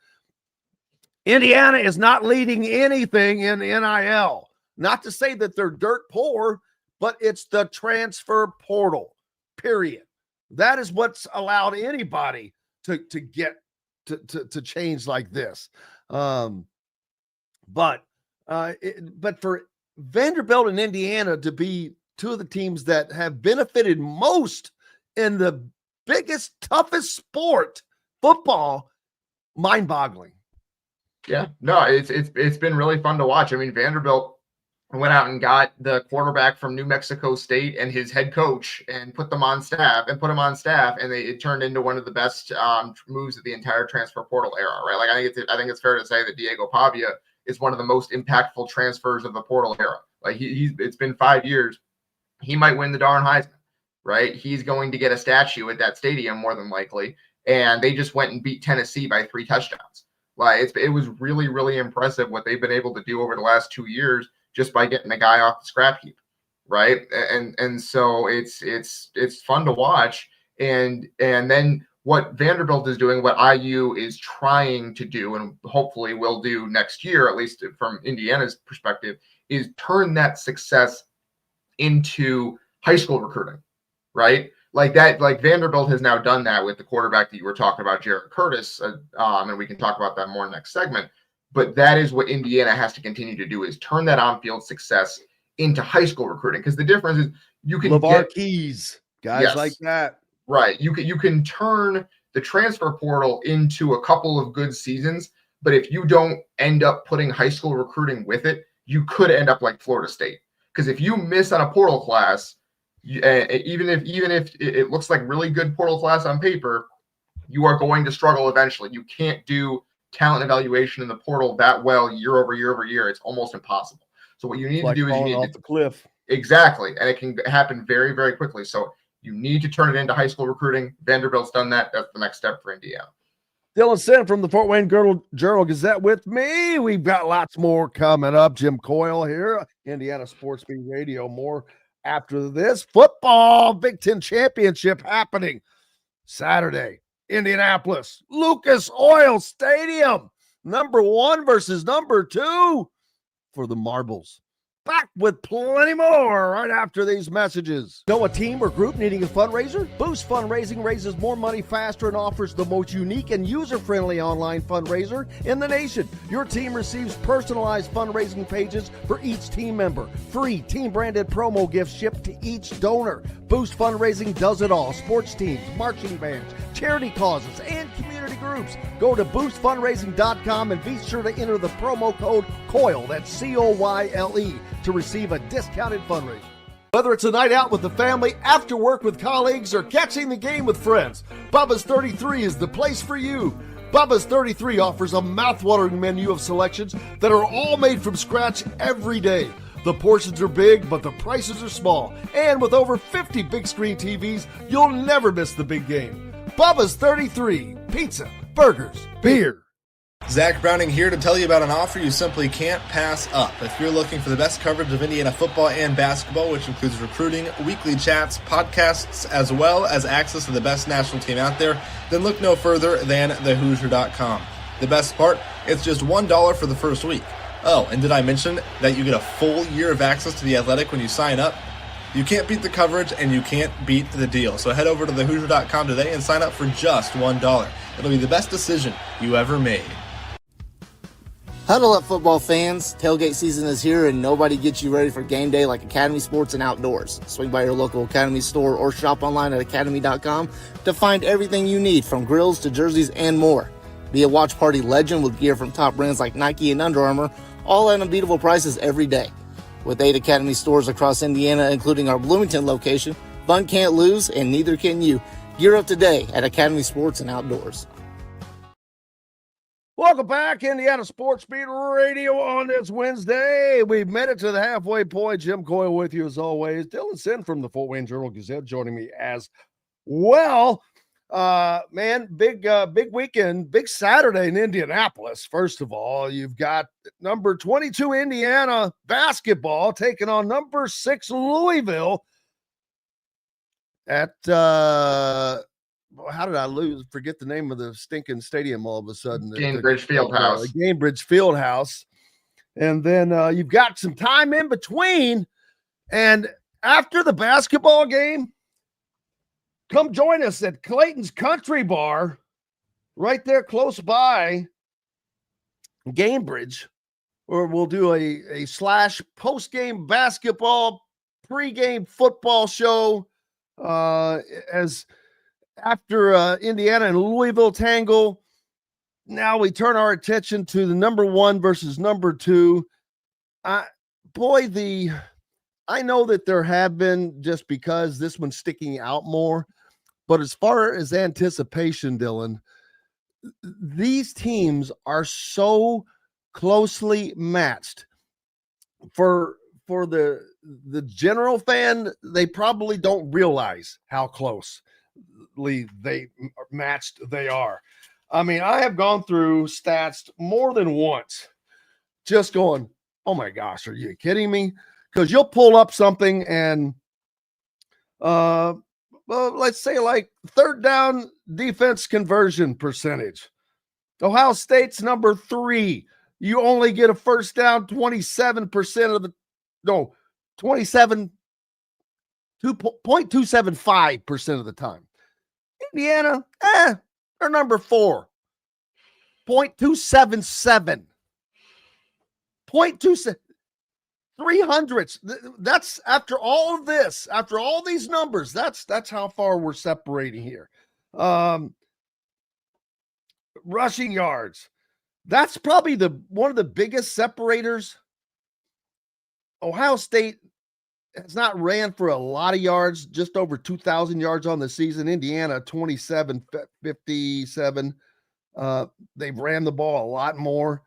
Indiana is not leading anything in NIL. Not to say that they're dirt poor, but it's the transfer portal, period. That is what's allowed anybody to get to change like this. But for Vanderbilt and Indiana to be two of the teams that have benefited most in the biggest, toughest sport, football, mind-boggling. Yeah, no, it's been really fun to watch. I mean, Vanderbilt went out and got the quarterback from New Mexico State and his head coach and put him on staff, and it turned into one of the best moves of the entire transfer portal era, right? Like I think it's fair to say that Diego Pavia is one of the most impactful transfers of the portal era. Like it's been 5 years. He might win the darn Heisman, right? He's going to get a statue at that stadium more than likely. And they just went and beat Tennessee by 3 touchdowns. Like it was really, really impressive what they've been able to do over the last 2 years just by getting a guy off the scrap heap, right? And so it's fun to watch. And then what Vanderbilt is doing, what IU is trying to do, and hopefully will do next year, at least from Indiana's perspective, is turn that success into high school recruiting, right? Like Vanderbilt has now done that with the quarterback that you were talking about, Jared Curtis, and we can talk about that more next segment. But that is what Indiana has to continue to do, is turn that on-field success into high school recruiting. Because the difference is you can LeVar Keys, guys like that. Right. You can turn the transfer portal into a couple of good seasons, but if you don't end up putting high school recruiting with it, you could end up like Florida State. Because if you miss on a portal class, even if it looks like really good portal class on paper, you are going to struggle eventually. You can't do talent evaluation in the portal that well year over year over year. It's almost impossible. So what you need to do is you need off the cliff. Exactly. And it can happen very, very quickly. So you need to turn it into high school recruiting. Vanderbilt's done that. That's the next step for Indiana. Dylan Sinn from the Fort Wayne Journal-Gazette with me. We've got lots more coming up. Jim Coyle here, Indiana Sports Beat Radio. More after this. Football Big Ten Championship happening Saturday. Indianapolis, Lucas Oil Stadium. Number 1 versus number 2 for the Marbles. Back with plenty more right after these messages. Know a team or group needing a fundraiser? Boost Fundraising raises more money faster and offers the most unique and user-friendly online fundraiser in the nation. Your team receives personalized fundraising pages for each team member. Free team-branded promo gifts shipped to each donor. Boost Fundraising does it all. Sports teams, marching bands, charity causes, and community groups. Go to boostfundraising.com and be sure to enter the promo code COYLE, that's COYLE, to receive a discounted fundraiser. Whether it's a night out with the family, after work with colleagues, or catching the game with friends, Bubba's 33 is the place for you. Bubba's 33 offers a mouthwatering menu of selections that are all made from scratch every day. The portions are big, but the prices are small. And with over 50 big screen TVs, you'll never miss the big game. Bubba's 33, pizza, burgers, beer. Zach Browning here to tell you about an offer you simply can't pass up. If you're looking for the best coverage of Indiana football and basketball, which includes recruiting, weekly chats, podcasts, as well as access to the best national team out there, then look no further than thehoosier.com. The best part, it's just $1 for the first week. Oh, and did I mention that you get a full year of access to The Athletic when you sign up? You can't beat the coverage, and you can't beat the deal. So head over to thehoosier.com today and sign up for just $1. It'll be the best decision you ever made. Huddle up, football fans. Tailgate season is here, and nobody gets you ready for game day like Academy Sports and Outdoors. Swing by your local Academy store or shop online at academy.com to find everything you need, from grills to jerseys and more. Be a watch party legend with gear from top brands like Nike and Under Armour, all at unbeatable prices every day. With 8 Academy stores across Indiana, including our Bloomington location, fun can't lose, and neither can you. Gear up today at Academy Sports and Outdoors. Welcome back, Indiana Sports Beat Radio on this Wednesday. We've made it to the halfway point. Jim Coyle with you as always. Dylan Sinn from the Fort Wayne Journal-Gazette joining me as well. Man, big weekend, big Saturday in Indianapolis. First of all, you've got number 22 Indiana basketball taking on number 6 Louisville at how did I forget the name of the stinking stadium all of a sudden? Gainbridge Fieldhouse. Gainbridge Fieldhouse. And then you've got some time in between. And after the basketball game, come join us at Clayton's Country Bar right there close by Gainbridge, where we'll do a slash post-game basketball, pre-game football show as after Indiana and Louisville tangle. Now we turn our attention to the number 1 versus number 2. I know that there have been, just because this one's sticking out more, but as far as anticipation, Dylan, these teams are so closely matched. For the general fan, they probably don't realize how closely matched they are. I mean, I have gone through stats more than once, just going, oh my gosh, are you kidding me? Because you'll pull up something and well, let's say like third down defense conversion percentage. Ohio State's number 3. You only get a first down 27% of the 2.275% of the time. Indiana, they're number 4. 0.277. 0.27. 300s. That's after all of this, after all these numbers, that's how far we're separating here. Rushing yards. That's probably one of the biggest separators. Ohio State has not ran for a lot of yards, just over 2,000 yards on the season. Indiana, 2757. They've ran the ball a lot more.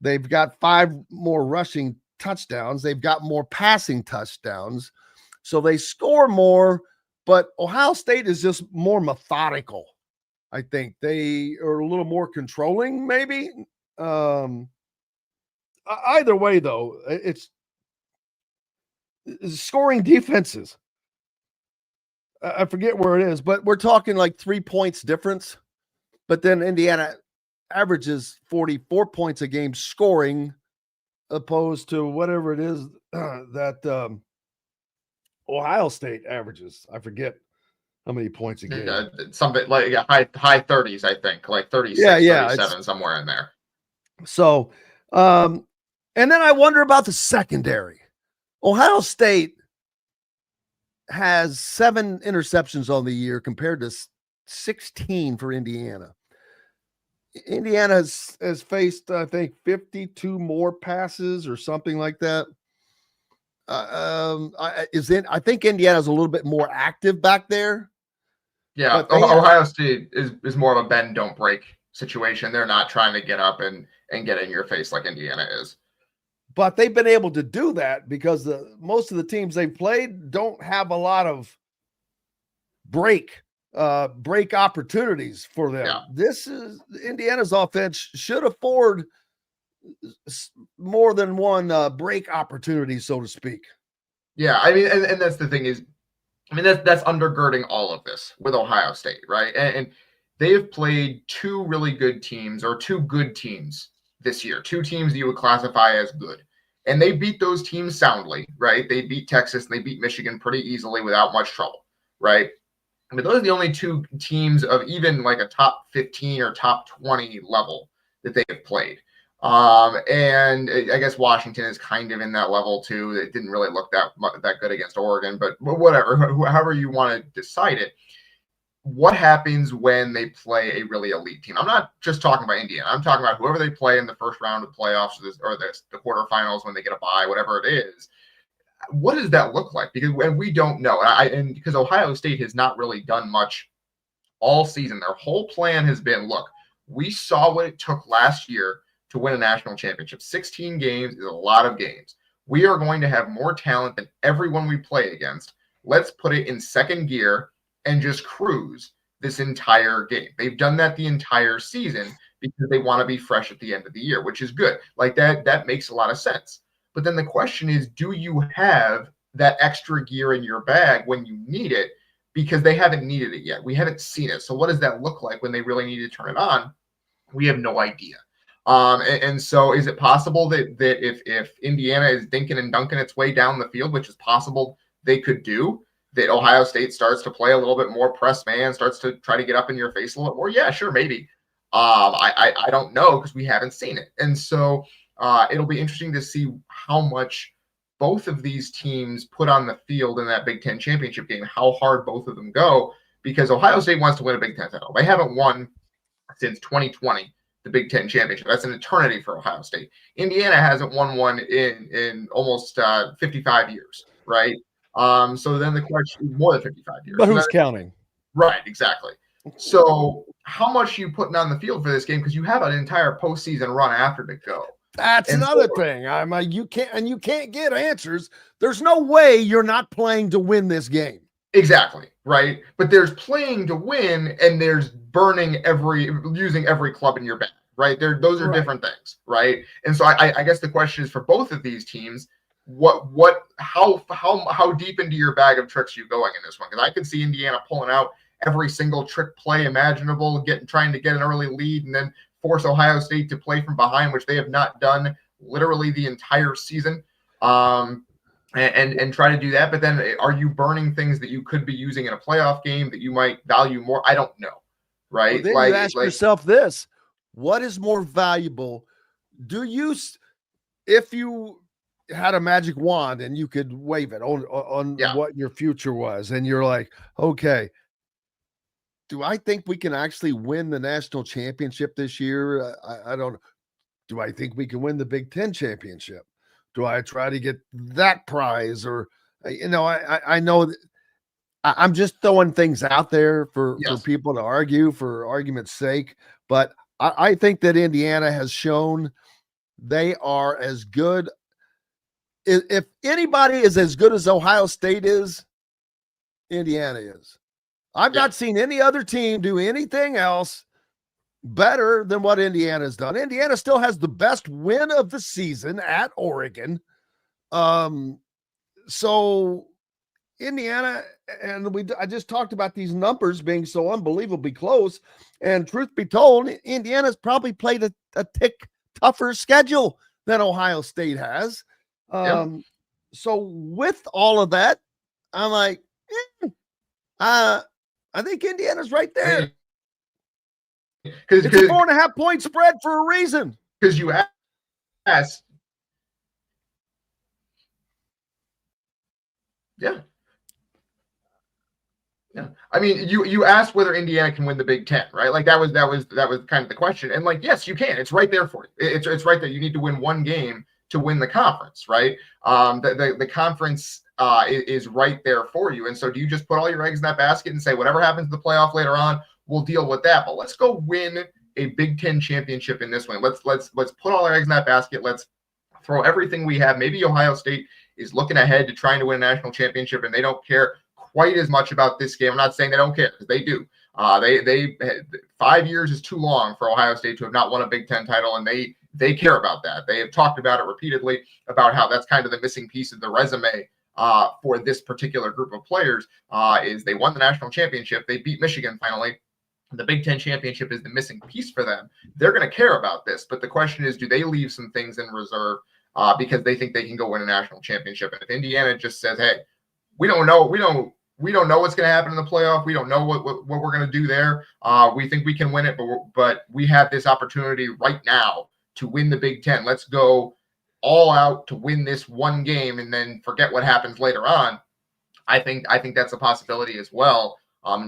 They've got 5 more rushing touchdowns. They've got more passing touchdowns. So they score more, but Ohio State is just more methodical. I think they are a little more controlling, maybe. Either way, though, it's scoring defenses. I forget where it is, but we're talking like 3 points difference. But then Indiana averages 44 points a game scoring, opposed to whatever it is that Ohio State averages. I forget how many points a game. Something like high 30s, I think, like 36, 37, somewhere in there. So, and then I wonder about the secondary. Ohio State has 7 interceptions on the year compared to 16 for Indiana. Indiana has faced, I think, 52 more passes or something like that. I think Indiana's a little bit more active back there. Yeah, Ohio State is more of a bend, don't break situation. They're not trying to get up and get in your face like Indiana is. But they've been able to do that because most of the teams they've played don't have a lot of break opportunities for them. Yeah. This is Indiana's offense should afford more than one break opportunity, so to speak. Yeah, I mean, and that's the thing is, I mean, that's undergirding all of this with Ohio State, right? And they have played 2 really good teams, or 2 good teams this year, 2 teams that you would classify as good. And they beat those teams soundly, right? They beat Texas and they beat Michigan pretty easily without much trouble, right? But those are the only two teams of even like a top 15 or top 20 level that they have played. And I guess Washington is kind of in that level too. It didn't really look that good against Oregon, but whatever, however you want to decide it. What happens when they play a really elite team? I'm not just talking about Indiana. I'm talking about whoever they play in the first round of playoffs or the quarterfinals when they get a bye, whatever it is. What does that look like? Because we don't know. And because Ohio State has not really done much all season. Their whole plan has been, look, we saw what it took last year to win a national championship. 16 games is a lot of games. We are going to have more talent than everyone we play against. Let's put it in second gear and just cruise this entire game. They've done that the entire season because they want to be fresh at the end of the year, which is good. Like that makes a lot of sense. But then the question is, do you have that extra gear in your bag when you need it? Because they haven't needed it yet. We haven't seen it. So what does that look like when they really need to turn it on? We have no idea. And so is it possible that if Indiana is dinking and dunking its way down the field, which is possible they could do, that Ohio State starts to play a little bit more press man, starts to try to get up in your face a little bit more? Yeah, sure, maybe. I don't know because we haven't seen it. And so it'll be interesting to see how much both of these teams put on the field in that Big Ten championship game, how hard both of them go, because Ohio State wants to win a Big Ten title. They haven't won since 2020, the Big Ten championship. That's an eternity for Ohio State. Indiana hasn't won one in almost 55 years, right? So then the question is more than 55 years. But who's counting? Right, exactly. So how much are you putting on the field for this game? Because you have an entire postseason run after to go. That's another thing. I'm like, you can't get answers. There's no way you're not playing to win this game. Exactly, right? But there's playing to win and there's using every club in your bag, right? Those are different things, right? And so I guess the question is for both of these teams, how deep into your bag of tricks are you going in this one? Because I could see Indiana pulling out every single trick play imaginable, trying to get an early lead and then force Ohio State to play from behind, which they have not done literally the entire season, and try to do that. But then are you burning things that you could be using in a playoff game that you might value more? I don't know, right? Well, then you ask yourself this: what is more valuable? If you had a magic wand and you could wave it on what your future was, and you're like, okay, do I think we can actually win the national championship this year? I don't know. Do I think we can win the Big Ten championship? Do I try to get that prize? Or, I know that I'm just throwing things out there for people to argue for argument's sake. But I think that Indiana has shown they are as good. If anybody is as good as Ohio State is, Indiana is. I've not seen any other team do anything else better than what Indiana's done. Indiana still has the best win of the season at Oregon. So Indiana, and I just talked about these numbers being so unbelievably close. And truth be told, Indiana's probably played a tick tougher schedule than Ohio State has. So with all of that, I'm like, I think Indiana's right there. It's a 4.5 point spread for a reason. Because you asked. Yeah. I mean, you asked whether Indiana can win the Big Ten, right? Like that was kind of the question. And like, yes, you can. It's right there for you. It's right there. You need to win one game to win the conference, right? The conference is right there for you. And so do you just put all your eggs in that basket and say, whatever happens in the playoff later on, we'll deal with that. But let's go win a Big Ten championship in this one. Let's put all our eggs in that basket. Let's throw everything we have. Maybe Ohio State is looking ahead to trying to win a national championship and they don't care quite as much about this game. I'm not saying they don't care, because they do. They 5 years is too long for Ohio State to have not won a Big Ten title, and they care about that. They have talked about it repeatedly about how that's kind of the missing piece of the resume for this particular group of players. Is they won the national championship, they beat Michigan finally. The Big Ten championship is the missing piece for them. They're going to care about this, but the question is, do they leave some things in reserve because they think they can go win a national championship. And if Indiana just says, hey, we don't know what's going to happen in the playoff. We don't know what we're going to do there. We think we can win it, but we have this opportunity right now to win the Big Ten. Let's go all out to win this one game and then forget what happens later on. I think that's a possibility as well.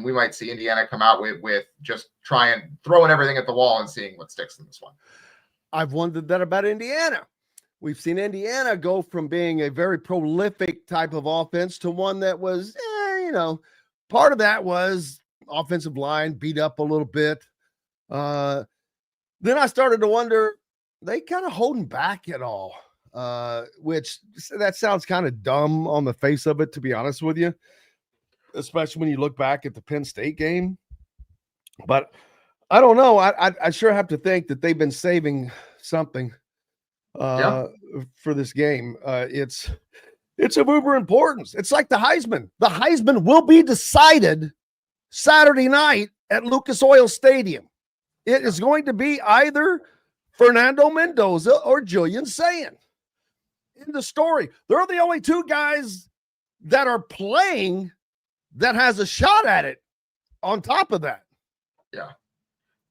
We might see Indiana come out with just throwing everything at the wall and seeing what sticks in this one. I've wondered that about Indiana. We've seen Indiana go from being a very prolific type of offense to one that was, part of that was offensive line beat up a little bit. Then I started to wonder, they kind of holding back at all, which that sounds kind of dumb on the face of it, to be honest with you, especially when you look back at the Penn State game. But I don't know. I sure have to think that they've been saving something for this game. It's of uber importance. It's like the Heisman. The Heisman will be decided Saturday night at Lucas Oil Stadium. It is going to be either Fernando Mendoza or Julian Sayin. In the story, they're the only two guys that are playing that has a shot at it on top of that. Yeah.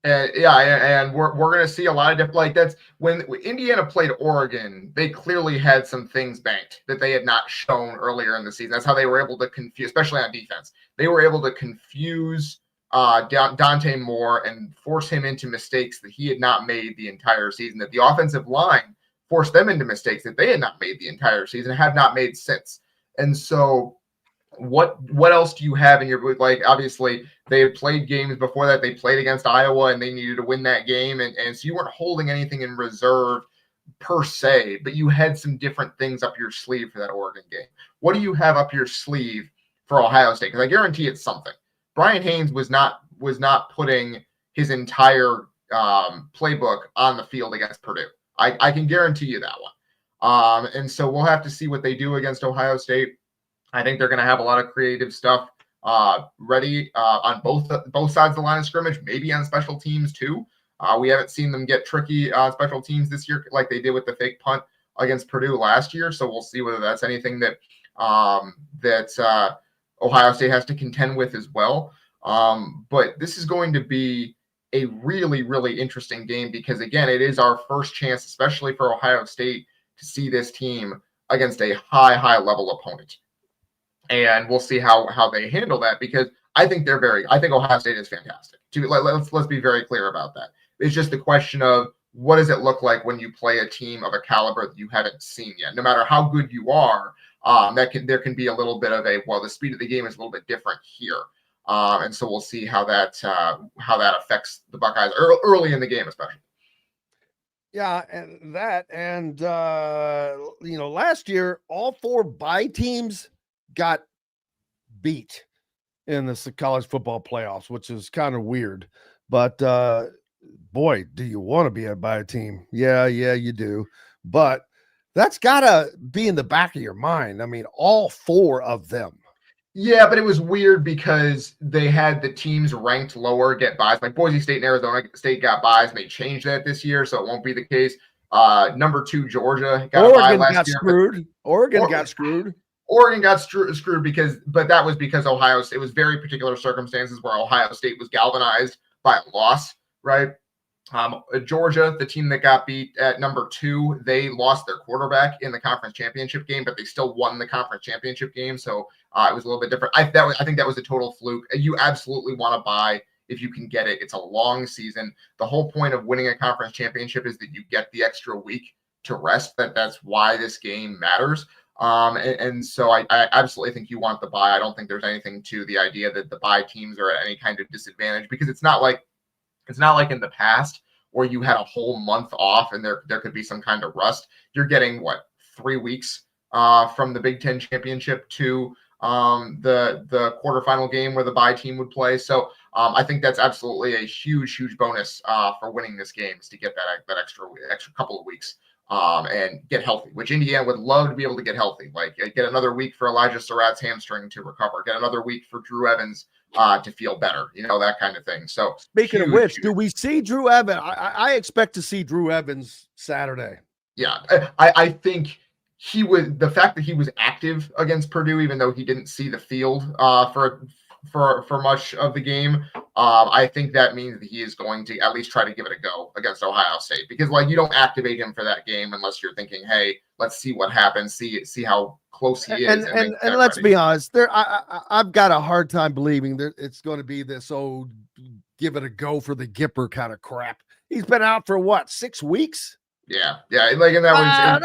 And we're going to see a lot of different, like that's when Indiana played Oregon, they clearly had some things banked that they had not shown earlier in the season. That's how they were able to confuse, especially on defense. They were able to confuse Dante Moore and force him into mistakes that he had not made the entire season, that the offensive line forced them into mistakes that they had not made the entire season, have not made since. And so what else do you have in your, like, obviously they had played games before that. They played against Iowa and they needed to win that game. And so you weren't holding anything in reserve per se, but you had some different things up your sleeve for that Oregon game. What do you have up your sleeve for Ohio State? Because I guarantee it's something. Brian Haynes was not putting his entire playbook on the field against Purdue. I can guarantee you that one. And so we'll have to see what they do against Ohio State. I think they're going to have a lot of creative stuff ready on both sides of the line of scrimmage, maybe on special teams too. We haven't seen them get tricky on special teams this year like they did with the fake punt against Purdue last year. So we'll see whether that's anything that Ohio State has to contend with as well. But this is going to be a really, really interesting game because, again, it is our first chance, especially for Ohio State, to see this team against a high level opponent. And we'll see how they handle that because I think Ohio State is fantastic. Let's be very clear about that. It's just the question of what does it look like when you play a team of a caliber that you haven't seen yet. No matter how good you are, there can be a little bit of the speed of the game is a little bit different here. And so we'll see how that affects the Buckeyes early in the game, especially. Yeah, and last year all four bye teams got beat in the college football playoffs, which is kind of weird. But boy, do you want to be a bye team? Yeah, you do. But that's got to be in the back of your mind. I mean, all four of them. Yeah, but it was weird because they had the teams ranked lower get buys. Like Boise State and Arizona State got buys, and they changed that this year, so it won't be the case. Number 2, Georgia got a bye last year. Oregon got screwed. Oregon got screwed because Ohio State, it was very particular circumstances where Ohio State was galvanized by a loss, right? Georgia, the team that got beat at number 2, they lost their quarterback in the conference championship game, but they still won the conference championship game. So it was a little bit different. I think that was a total fluke. You absolutely want to buy if you can get it. It's a long season. The whole point of winning a conference championship is that you get the extra week to rest. That's why this game matters. And so I absolutely think you want the bye. I don't think there's anything to the idea that the bye teams are at any kind of disadvantage because it's not like in the past where you had a whole month off and there could be some kind of rust. You're getting 3 weeks from the Big Ten championship to the quarterfinal game where the bye team would play. So I think that's absolutely a huge bonus for winning this game is to get that extra couple of weeks and get healthy, which Indiana would love to be able to get healthy. Like get another week for Elijah Surratt's hamstring to recover, get another week for Drew Evans to feel better, that kind of thing. So speaking of which, do we see Drew Evans? I expect to see Drew Evans Saturday. Yeah, I think the fact that he was active against Purdue, even though he didn't see the field for much of the game, I think that means that he is going to at least try to give it a go against Ohio State, because like you don't activate him for that game unless you're thinking, hey, let's see what happens, see how close he is, and let's be honest, I've got a hard time believing that it's going to be this give it a go for the Gipper kind of crap. He's been out for what, 6 weeks? Yeah, like in that one,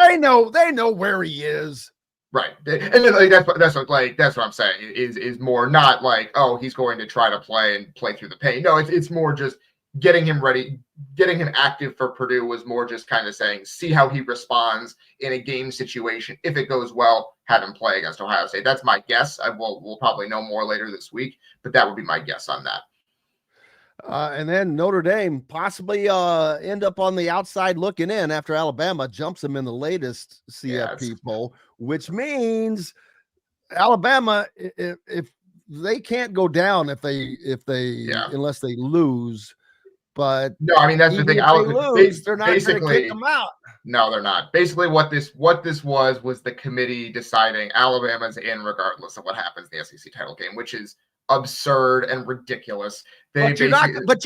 they know where he is. Right, and like, that's what I'm saying is more not like, oh, he's going to try to play through the pain. No, it's more just getting him ready, getting him active for Purdue was more just kind of saying, see how he responds in a game situation. If it goes well, have him play against Ohio State. That's my guess. We'll probably know more later this week, but that would be my guess on that. And then Notre Dame possibly end up on the outside looking in after Alabama jumps them in the latest CFP poll, which means Alabama, if they can't go down unless they lose. But no, I mean that's the thing. They're not going to kick them out. No, they're not. Basically, what this was the committee deciding Alabama's in regardless of what happens in the SEC title game, which is absurd and ridiculous. But you're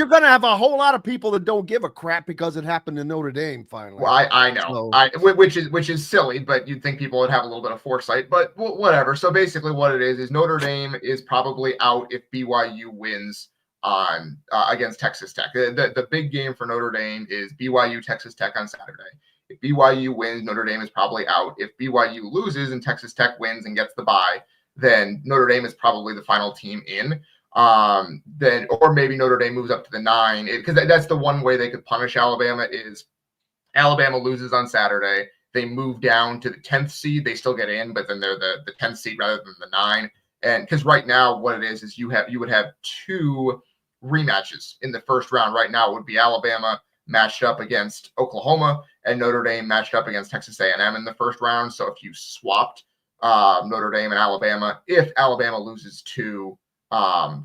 going to have a whole lot of people that don't give a crap because it happened in Notre Dame finally. Well, I know, which is silly, but you'd think people would have a little bit of foresight. But whatever. So basically, what it is Notre Dame is probably out if BYU wins on against Texas Tech. The big game for Notre Dame is BYU Texas Tech on Saturday. If BYU wins, Notre Dame is probably out. If BYU loses and Texas Tech wins and gets the bye, then Notre Dame is probably the final team in. Then, or maybe Notre Dame moves up to the 9, because that's the one way they could punish Alabama is Alabama loses on Saturday. They move down to the 10th seed. They still get in, but then they're the 10th seed rather than the 9. And because right now what it is you would have 2 rematches in the first round. Right now it would be Alabama matched up against Oklahoma and Notre Dame matched up against Texas A&M in the first round. So if you swapped Notre Dame and Alabama, if Alabama loses to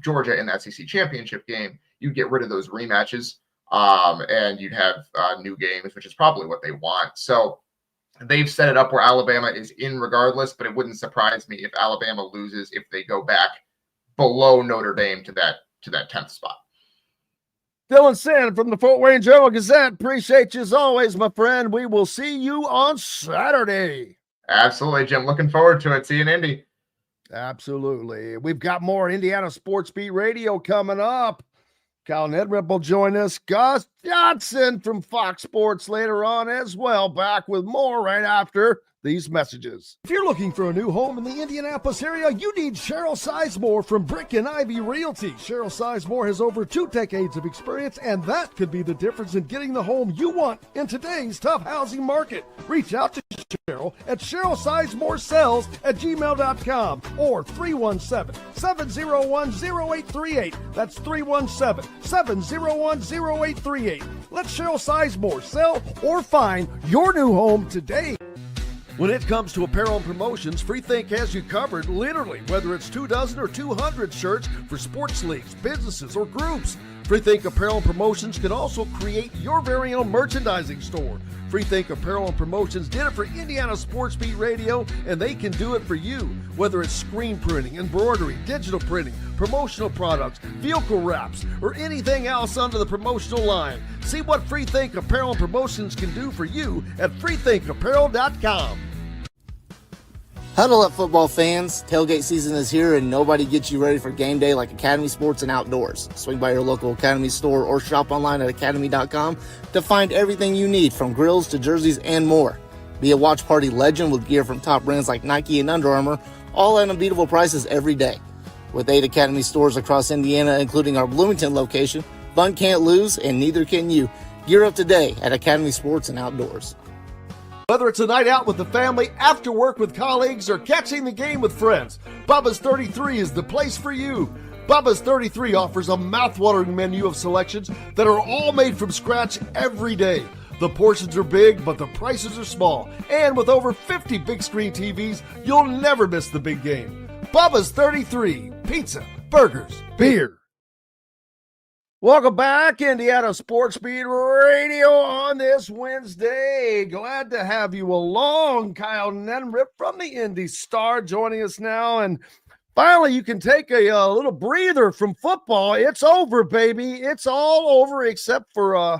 Georgia in the SEC championship game, you get rid of those rematches and you'd have new games, which is probably what they want. So they've set it up where Alabama is in regardless, but it wouldn't surprise me if Alabama loses if they go back below Notre Dame to that 10th spot. Dylan Sinn from the Fort Wayne Journal-Gazette. Appreciate you as always, my friend. We will see you on Saturday. Absolutely, Jim. Looking forward to it. See you in Indy. Absolutely. We've got more Indiana Sports Beat Radio coming up. Kyle Neddenriep will join us. Gus Johnson from Fox Sports later on as well. Back with more right after these messages. If you're looking for a new home in the Indianapolis area, you need Cheryl Sizemore from Brick and Ivy Realty. Cheryl Sizemore has over 2 decades of experience, and that could be the difference in getting the home you want in today's tough housing market. Reach out to Cheryl at CherylSizemore@gmail.com or 317-701-0838. That's 317-701-0838. Let Cheryl Sizemore sell or find your new home today. When it comes to apparel and promotions, Freethink has you covered, literally, whether it's 24 or 200 shirts for sports leagues, businesses, or groups. Freethink Apparel and Promotions can also create your very own merchandising store. Freethink Apparel and Promotions did it for Indiana Sports Beat Radio, and they can do it for you. Whether it's screen printing, embroidery, digital printing, promotional products, vehicle wraps, or anything else under the promotional line. See what Freethink Apparel and Promotions can do for you at freethinkapparel.com. Huddle up, football fans. Tailgate season is here, and nobody gets you ready for game day like Academy Sports and Outdoors. Swing by your local Academy store or shop online at academy.com to find everything you need, from grills to jerseys and more. Be a watch party legend with gear from top brands like Nike and Under Armour, all at unbeatable prices every day. With 8 Academy stores across Indiana, including our Bloomington location, fun can't lose, and neither can you. Gear up today at Academy Sports and Outdoors. Whether it's a night out with the family, after work with colleagues, or catching the game with friends, Bubba's 33 is the place for you. Bubba's 33 offers a mouthwatering menu of selections that are all made from scratch every day. The portions are big, but the prices are small. And with over 50 big screen TVs, you'll never miss the big game. Bubba's 33, pizza, burgers, beer. Welcome back, Indiana Sports Beat Radio on this Wednesday. Glad to have you along. Kyle Neddenriep from the Indy Star joining us now. And finally, you can take a little breather from football. It's over, baby. It's all over except for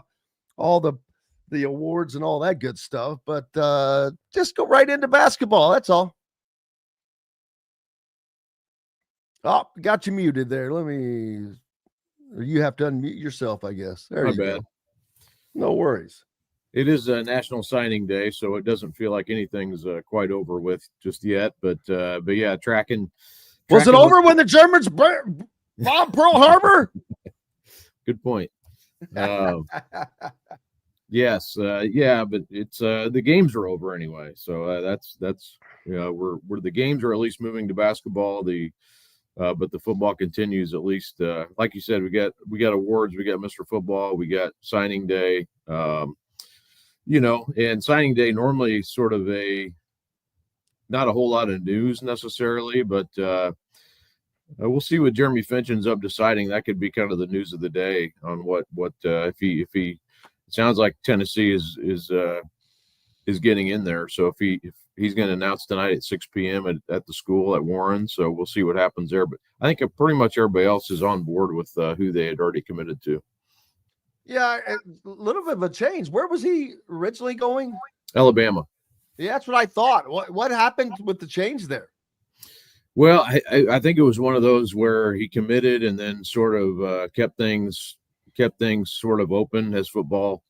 all the awards and all that good stuff. But just go right into basketball. That's all. Oh, got you muted there. You have to unmute yourself, I guess. There you go. No worries. It is a National Signing Day, so it doesn't feel like anything's quite over with just yet. But yeah, tracking. Was it over when the Germans bombed Pearl Harbor? Good point. Yes, yeah, but it's the games are over anyway. So that's we're the games are at least moving to basketball. But the football continues, at least. Like you said, we got awards, we got Mr. Football, we got signing day. And signing day normally sort of not a whole lot of news necessarily, but we'll see what Jeremy Finchon's up deciding. That could be kind of the news of the day on what if he it sounds like Tennessee is getting in there. So if he's going to announce tonight at 6 p.m. at the school at Warren. So we'll see what happens there. But I think pretty much everybody else is on board with who they had already committed to. Yeah, a little bit of a change. Where was he originally going? Alabama. Yeah, that's what I thought. What happened with the change there? Well, I think it was one of those where he committed and then sort of kept things sort of open, as football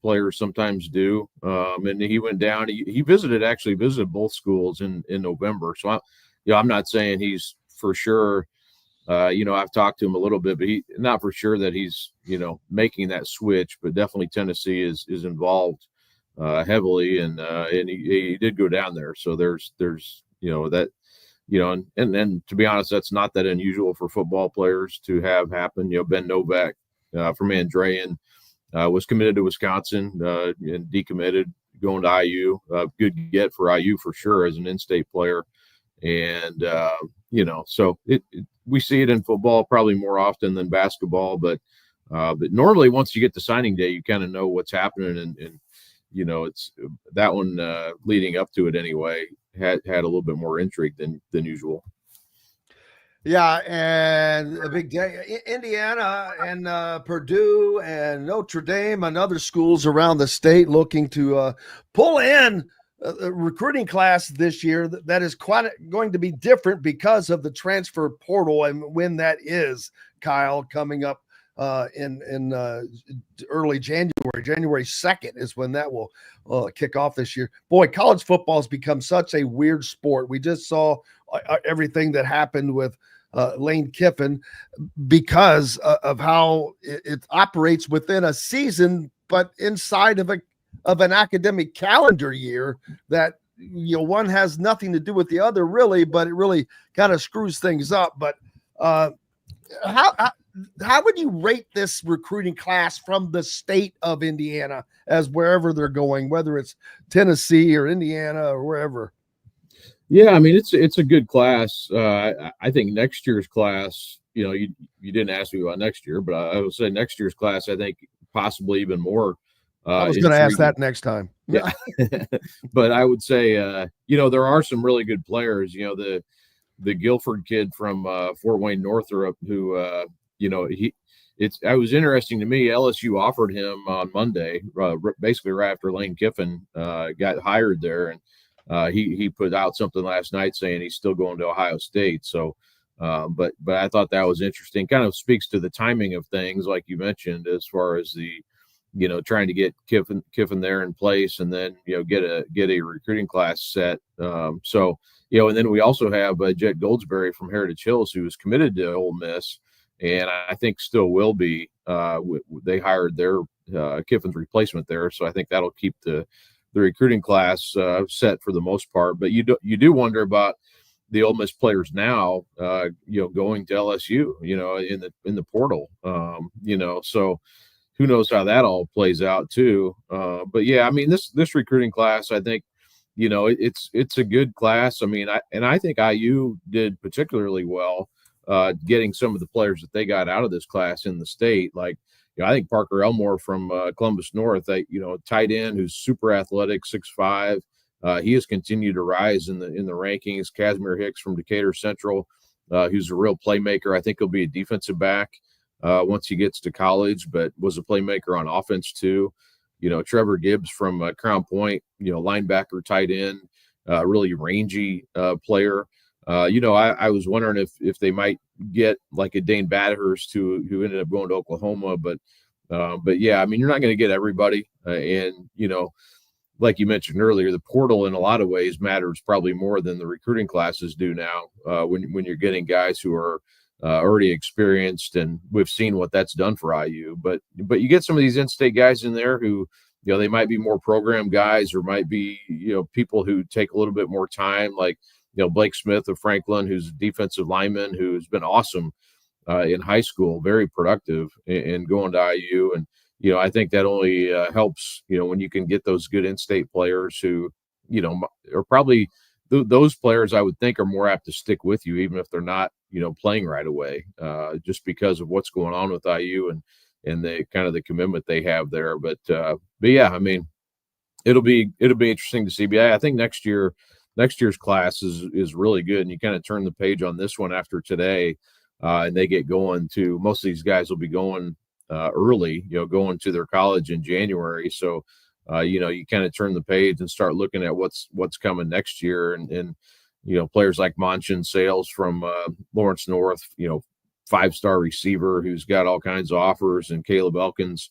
players sometimes do. And he went down. He visited both schools in November. So I'm not saying he's for sure. I've talked to him a little bit, but he not for sure that he's making that switch. But definitely Tennessee is involved heavily, and he did go down there. So there's that. And to be honest, that's not that unusual for football players to have happen. Ben Novak from Andrean was committed to Wisconsin and decommitted, going to IU. Good get for IU for sure as an in-state player. And, so we see it in football probably more often than basketball. But normally once you get to signing day, you kind of know what's happening. And it's that one leading up to it anyway. Had a little bit more intrigue than usual. Yeah, and a big day. Indiana and Purdue and Notre Dame and other schools around the state looking to pull in a recruiting class this year that is quite going to be different because of the transfer portal and when that is, Kyle, coming up in early January. January 2nd is when that will kick off this year. Boy, college football has become such a weird sport. We just saw everything that happened with Lane Kiffin because of how it operates within a season, but inside of an academic calendar year that one has nothing to do with the other really, but it really kind of screws things up. But how would you rate this recruiting class from the state of Indiana as wherever they're going, whether it's Tennessee or Indiana or wherever? Yeah, I mean, it's a good class. I think next year's class, you didn't ask me about next year, but I would say next year's class, I think possibly even more. I was going to ask that next time. Yeah. But I would say, there are some really good players. The Guilford kid from Fort Wayne Northrop, who, it was interesting to me. LSU offered him on Monday, basically right after Lane Kiffin got hired there, and he put out something last night saying he's still going to Ohio State. So, but I thought that was interesting. Kind of speaks to the timing of things, like you mentioned, as far as the trying to get Kiffin there in place, and then get a recruiting class set. So and then we also have Jet Goldsberry from Heritage Hills, who is committed to Ole Miss, and I think still will be. They hired their Kiffin's replacement there, so I think that'll keep the recruiting class set for the most part. But you do wonder about the Ole Miss players now, going to LSU, in the portal, so who knows how that all plays out too. But yeah, I mean, this recruiting class, I think, it's a good class. I mean, I think IU did particularly well getting some of the players that they got out of this class in the state. Like, I think Parker Elmore from Columbus North, tight end who's super athletic, 6'5". He has continued to rise in the rankings. Casimir Hicks from Decatur Central, who's a real playmaker. I think he'll be a defensive back once he gets to college, but was a playmaker on offense too. Trevor Gibbs from Crown Point, linebacker, tight end, really rangy player. I was wondering if they might get like a Dane Bathurst who ended up going to Oklahoma, but yeah, I mean, you're not going to get everybody, and like you mentioned earlier, the portal in a lot of ways matters probably more than the recruiting classes do now. When you're getting guys who are already experienced, and we've seen what that's done for IU. But you get some of these in-state guys in there who, they might be more program guys, or might be people who take a little bit more time, like Blake Smith of Franklin, who's a defensive lineman who's been awesome in high school, very productive, and going to IU. And I think that only helps, when you can get those good in-state players who, are probably those players I would think are more apt to stick with you, even if they're not, playing right away, just because of what's going on with IU and the kind of the commitment they have there. But yeah, I mean, it'll be interesting to see. But I think next year's class is really good, and you kind of turn the page on this one after today, and they get going to. Most of these guys will be going early, going to their college in January. So, you kind of turn the page and start looking at what's coming next year. And players like Monchin Sales from Lawrence North, 5-star receiver who's got all kinds of offers, and Caleb Elkins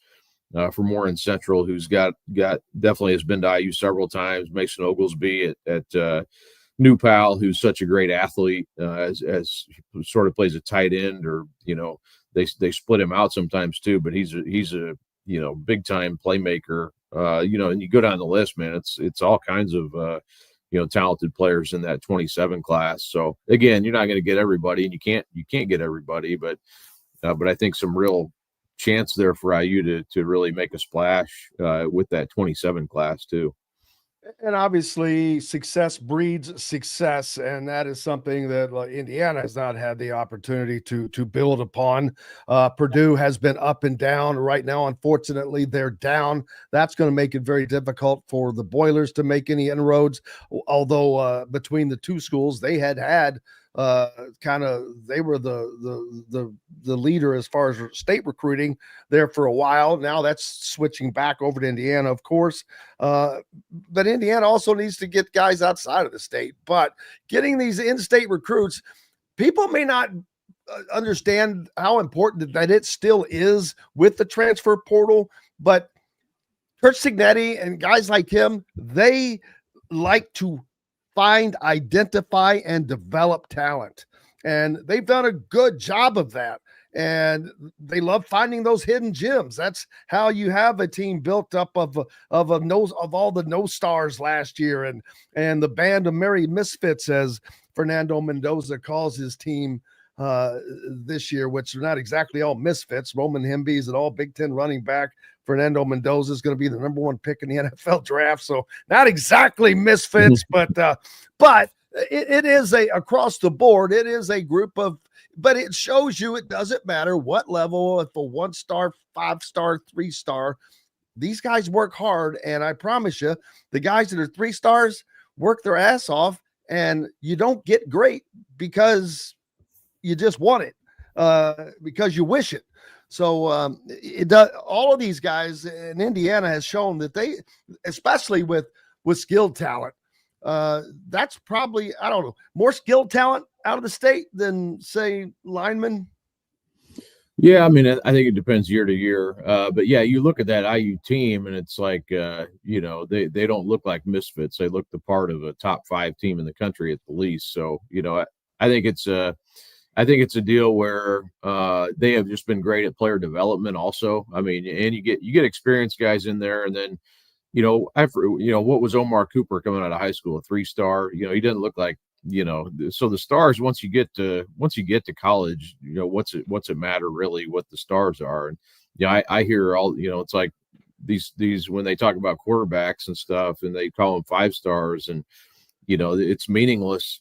from Warren Central, who's got definitely has been to IU several times. Mason Oglesby at New Pal, who's such a great athlete, as sort of plays a tight end, or they split him out sometimes too, but he's a big time playmaker. And you go down the list, man, it's all kinds of talented players in that 27 class. So again, you're not going to get everybody, and you can't get everybody, but I think some real chance there for IU to really make a splash with that 27 class too. And obviously success breeds success, and that is something that Indiana has not had the opportunity to build upon. Purdue has been up and down. Right now, unfortunately, they're down. That's going to make it very difficult for the Boilers to make any inroads, although between the two schools, they had they were the leader as far as state recruiting there for a while. Now that's switching back over to Indiana, of course. But Indiana also needs to get guys outside of the state. But getting these in-state recruits, people may not understand how important that it still is with the transfer portal. But Kurt Signetti and guys like him, they like to find, identify, and develop talent. And they've done a good job of that. And they love finding those hidden gems. That's how you have a team built up of all the no stars last year, and the band of merry misfits, as Fernando Mendoza calls his team this year, which are not exactly all misfits. Roman Hemby is an all Big Ten running back. Fernando Mendoza is going to be the #1 pick in the NFL draft. So not exactly misfits, but it is across the board. It is a group of, but it shows you it doesn't matter what level, if a 1-star, 5-star, 3-star, these guys work hard. And I promise you, the guys that are 3 stars work their ass off, and you don't get great because you just want it, because you wish it. So it does. All of these guys in Indiana has shown that they, especially with skilled talent, that's probably, I don't know, more skilled talent out of the state than, say, linemen. Yeah, I mean, I think it depends year to year. But yeah, you look at that IU team, and it's like, they don't look like misfits. They look the part of a top 5 team in the country at the least. So, I think it's a deal where they have just been great at player development also. I mean, and you get experienced guys in there, and then, what was Omar Cooper coming out of high school, a 3-star? He doesn't look like, so the stars, once you get to college, what's it matter really what the stars are? And I hear all, it's like these when they talk about quarterbacks and stuff, and they call them 5 stars, and it's meaningless.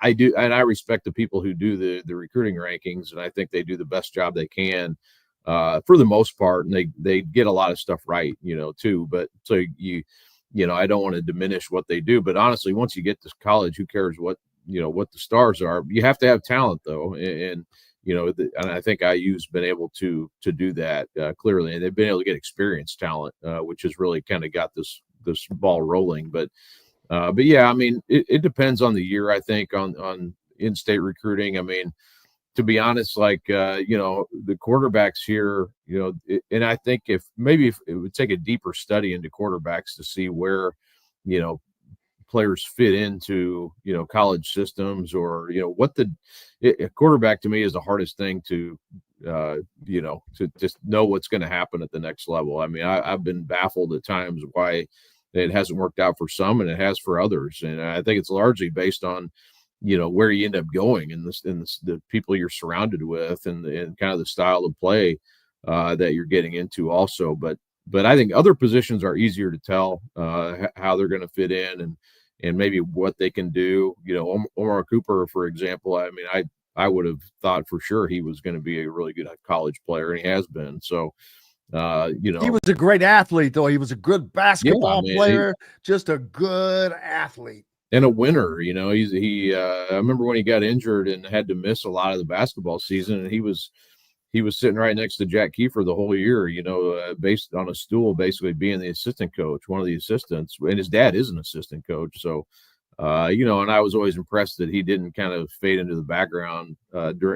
I do, and I respect the people who do the recruiting rankings, and I think they do the best job they can for the most part, and they get a lot of stuff right, too. But so I don't want to diminish what they do, but honestly, once you get to college, who cares what the stars are? You have to have talent, though, and I think IU's been able to do that clearly, and they've been able to get experienced talent, which has really kind of got this ball rolling. But yeah, I mean, it depends on the year, I think, on in-state recruiting. I mean, to be honest, like, the quarterbacks here, and I think if it would take a deeper study into quarterbacks to see where, players fit into, college systems, or, a quarterback to me is the hardest thing to just know what's going to happen at the next level. I mean, I've been baffled at times why it hasn't worked out for some and it has for others. And I think it's largely based on, where you end up going and the people you're surrounded with and kind of the style of play that you're getting into also. But I think other positions are easier to tell how they're going to fit in and maybe what they can do. Omar Cooper, for example, I mean, I would have thought for sure he was going to be a really good college player, and he has been. So, he was a great athlete, though. He was a good basketball player, just a good athlete. And a winner, I remember when he got injured and had to miss a lot of the basketball season, and he was sitting right next to Jack Kiefer the whole year, based on a stool, basically being the assistant coach, one of the assistants, and his dad is an assistant coach. So, and I was always impressed that he didn't kind of fade into the background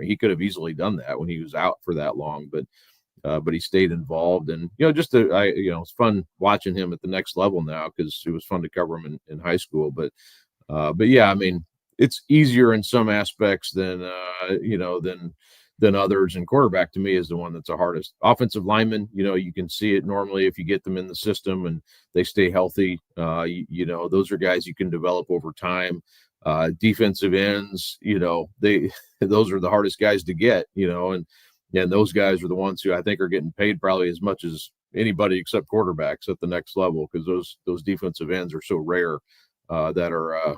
he could have easily done that when he was out for that long, but he stayed involved. And, it's fun watching him at the next level now, because it was fun to cover him in high school. But yeah, I mean, it's easier in some aspects than others. And quarterback to me is the one that's the hardest. Offensive lineman, you can see it normally if you get them in the system and they stay healthy. Those are guys you can develop over time. Defensive ends, those are the hardest guys to get, and those guys are the ones who I think are getting paid probably as much as anybody except quarterbacks at the next level, because those defensive ends are so rare that are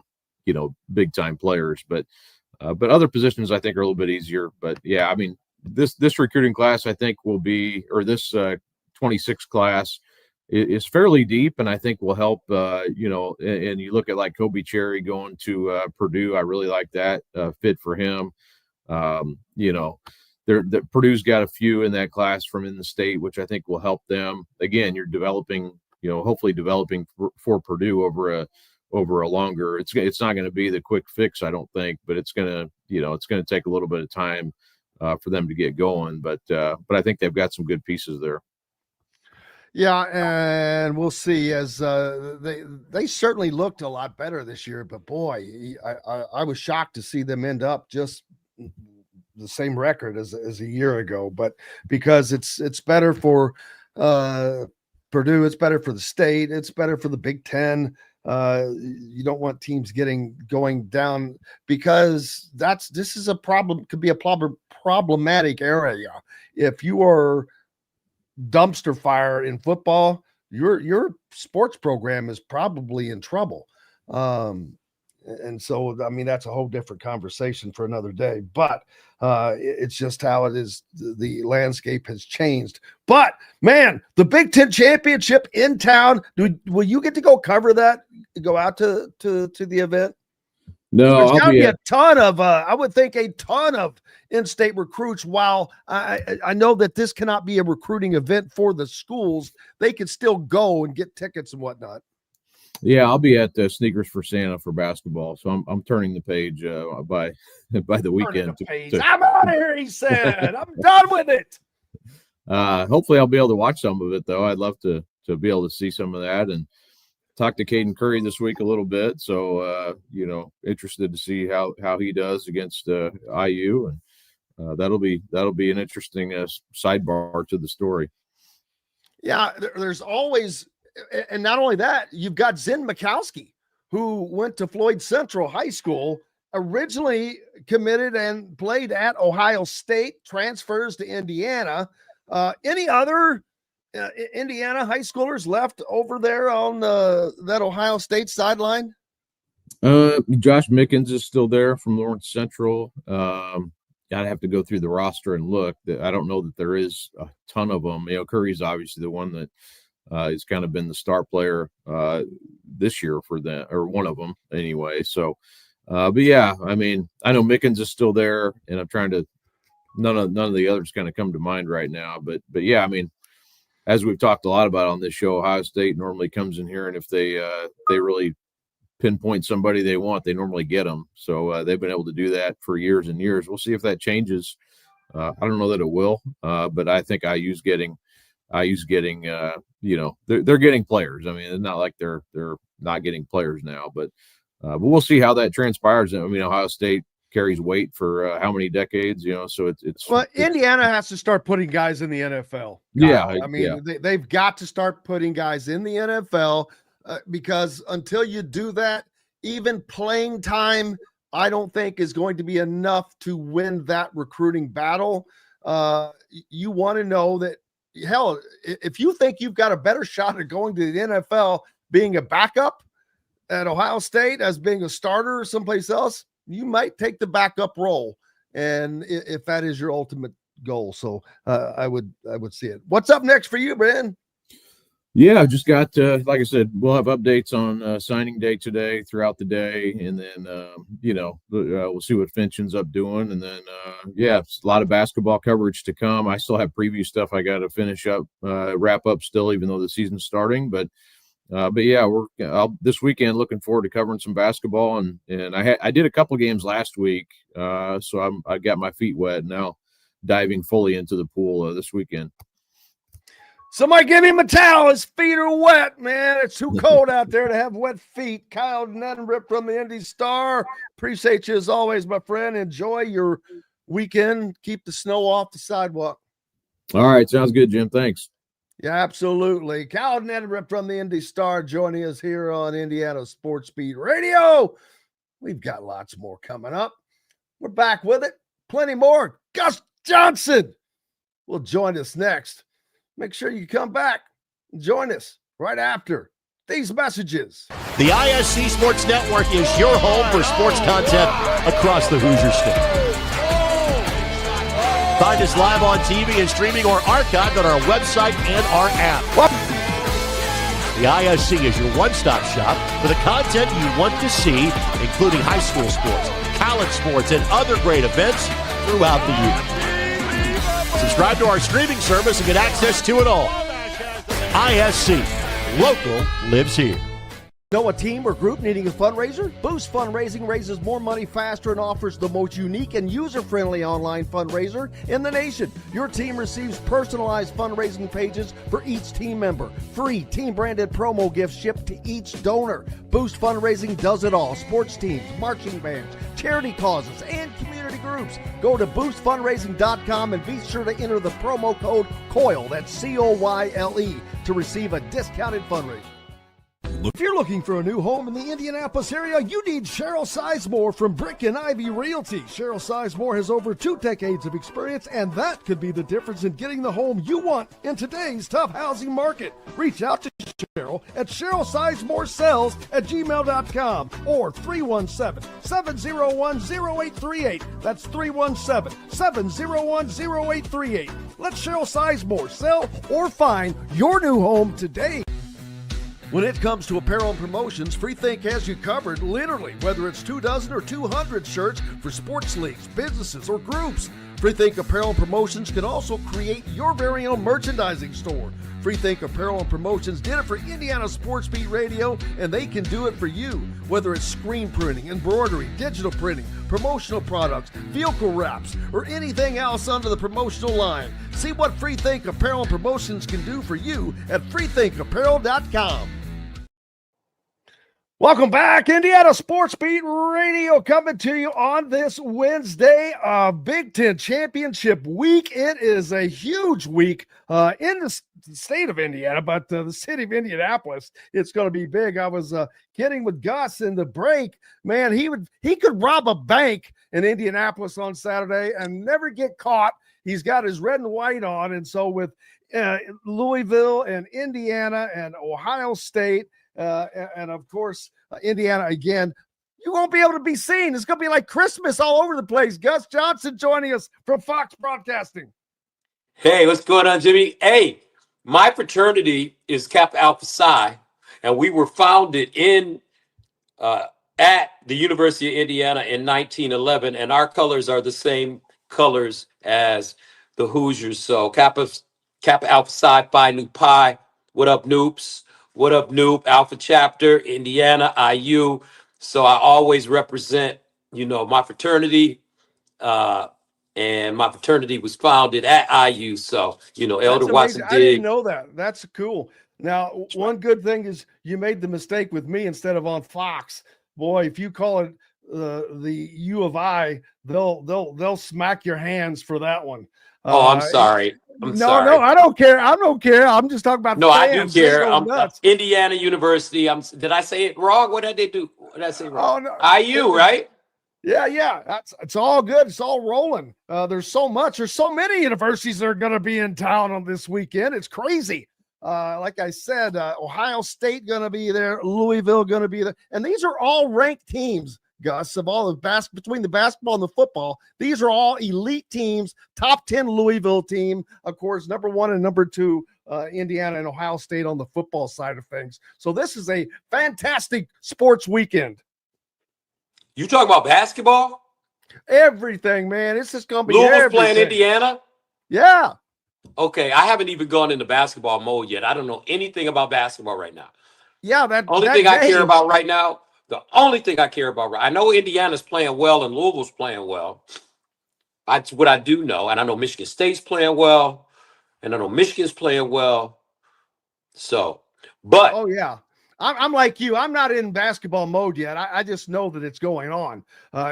big time players. But other positions I think are a little bit easier. But yeah, I mean, this recruiting class I think will be, or this 26 class is fairly deep, and I think will help. And you look at like Kobe Cherry going to Purdue. I really like that fit for him. Purdue's got a few in that class from in the state, which I think will help them. Again, you're developing, hopefully developing for Purdue over a longer. It's not going to be the quick fix, I don't think, but it's going to take a little bit of time for them to get going. But I think they've got some good pieces there. Yeah, and we'll see. As they certainly looked a lot better this year, but boy, I was shocked to see them end up just the same record as a year ago. But because it's better for Purdue, it's better for the state, it's better for the Big Ten. You don't want teams going down, because this is a problem, could be a problematic area. If you are dumpster fire in football, your sports program is probably in trouble. And so, I mean, that's a whole different conversation for another day, but it's just how it is. The landscape has changed. But man, the Big Ten championship in town, will you get to go cover that, go out to the event? No, there's got to be a ton of, I would think a ton of in-state recruits. While I know that this cannot be a recruiting event for the schools, they can still go and get tickets and whatnot. Yeah, I'll be at Sneakers for Santa for basketball, so I'm turning the page by the weekend. I'm out of here, he said. I'm done with it. Hopefully, I'll be able to watch some of it, though. I'd love to be able to see some of that, and talk to Caden Curry this week a little bit. So interested to see how he does against IU, and that'll be an interesting sidebar to the story. Yeah, there's always. And not only that, you've got Sinn Mikowski, who went to Floyd Central High School, originally committed and played at Ohio State, transfers to Indiana. Any other Indiana high schoolers left over there on that Ohio State sideline? Josh Mickens is still there from Lawrence Central. I'd have to go through the roster and look. I don't know that there is a ton of them. Curry's obviously the one that has kind of been the star player this year for them, or one of them anyway. So, but yeah, I mean, I know Mickens is still there, and I'm trying to. None of the others kind of come to mind right now, but yeah, I mean, as we've talked a lot about on this show, Ohio State normally comes in here, and if they really pinpoint somebody they want, they normally get them. So they've been able to do that for years and years. We'll see if that changes. I don't know that it will, but I think IU's getting, they're getting players. I mean, it's not like they're not getting players now, but we'll see how that transpires. I mean, Ohio State carries weight for how many decades, so it's Indiana has to start putting guys in the NFL. Yeah. I mean, they've got to start putting guys in the NFL. Because until you do that, even playing time, I don't think is going to be enough to win that recruiting battle. You want to know that, hell, if you think you've got a better shot at going to the NFL being a backup at Ohio State as being a starter or someplace else, you might take the backup role. And if that is your ultimate goal. So I would see it. What's up next for you, Ben? Yeah, just got, like I said, we'll have updates on signing day today throughout the day. And then, we'll see what Finch ends up doing. And then, a lot of basketball coverage to come. I still have preview stuff I got to finish up, wrap up still, even though the season's starting. But yeah, this weekend looking forward to covering some basketball. And I did a couple games last week. So I got my feet wet now, diving fully into the pool this weekend. Somebody give him a towel. His feet are wet, man. It's too cold out there to have wet feet. Kyle Neddenriep from the Indy Star. Appreciate you as always, my friend. Enjoy your weekend. Keep the snow off the sidewalk. All right. Sounds good, Jim. Thanks. Yeah, absolutely. Kyle Neddenriep from the Indy Star joining us here on Indiana Sports Beat Radio. We've got lots more coming up. We're back with it. Plenty more. Gus Johnson will join us next. Make sure you come back and join us right after these messages. The ISC Sports Network is your home for sports content across the Hoosier State. Find us live on TV and streaming or archived on our website and our app. The ISC is your one-stop shop for the content you want to see, including high school sports, college sports, and other great events throughout the year. Subscribe to our streaming service and get access to it all. ISC. Local lives here. Know a team or group needing a fundraiser? Boost Fundraising raises more money faster and offers the most unique and user-friendly online fundraiser in the nation. Your team receives personalized fundraising pages for each team member. Free team-branded promo gifts shipped to each donor. Boost Fundraising does it all. Sports teams, marching bands, charity causes, and community groups. Go to boostfundraising.com and be sure to enter the promo code COYLE, that's C-O-Y-L-E, to receive a discounted fundraiser. If you're looking for a new home in the Indianapolis area, you need Cheryl Sizemore from Brick and Ivy Realty. Cheryl Sizemore has over 2 decades of experience, and that could be the difference in getting the home you want in today's tough housing market. Reach out to Cheryl at CherylSizemore@gmail.com or 317-701-0838. That's 317-701-0838. Let Cheryl Sizemore sell or find your new home today. When it comes to apparel and promotions, Freethink has you covered, literally, whether it's 24 or 200 shirts for sports leagues, businesses, or groups. Freethink Apparel and Promotions can also create your very own merchandising store. Freethink Apparel and Promotions did it for Indiana Sports Beat Radio, and they can do it for you. Whether it's screen printing, embroidery, digital printing, promotional products, vehicle wraps, or anything else under the promotional line. See what Freethink Apparel and Promotions can do for you at freethinkapparel.com. Welcome back, Indiana Sports Beat Radio, coming to you on this Wednesday, Big Ten Championship week. It is a huge week in the state of Indiana, but the city of Indianapolis, it's going to be big. I was kidding with Gus in the break. Man, he could rob a bank in Indianapolis on Saturday and never get caught. He's got his red and white on, and so with Louisville and Indiana and Ohio State, and of course, Indiana again You won't be able to be seen. It's going to be like Christmas all over the place. Gus Johnson joining us from Fox Broadcasting. Hey, what's going on, Jimmy? Hey, my fraternity is Kappa Alpha Psi, and we were founded at the University of Indiana in 1911, and our colors are the same colors as the Hoosiers. So Kappa Alpha Psi, Phi Nu Pi. What up, Noops? What up, Noop? Alpha Chapter, Indiana, IU. So I always represent, my fraternity. And my fraternity was founded at IU. So, Elder Watson I didn't Digg. know that. That's cool. Now, one good thing is you made the mistake with me instead of on Fox. Boy, if you call it the U of I, they'll smack your hands for that one. I'm sorry. No, I don't care. I don't care. I'm just talking about No, fans. I do care. They go nuts. Indiana University. Did I say it wrong? What did they do? What did I say wrong? Oh, no. IU, right? Yeah. It's all good. It's all rolling. There's so many universities that are going to be in town on this weekend. It's crazy. Like I said, Ohio State going to be there, Louisville going to be there, and these are all ranked teams. Gus, of all the between the basketball and the football, these are all elite teams. Top 10 Louisville team, of course, number 1 and number 2, Indiana and Ohio State on the football side of things. So this is a fantastic sports weekend. You talking about basketball? Everything, man. It's just going to be Louisville's everything. playing Indiana? Yeah. Okay, I haven't even gone into basketball mode yet. I don't know anything about basketball right now. Yeah, I care about right now. The only thing I care about, I know Indiana's playing well and Louisville's playing well. That's what I do know. And I know Michigan State's playing well. And I know Michigan's playing well. So, but. Oh, yeah. I'm like you. I'm not in basketball mode yet. I just know that it's going on.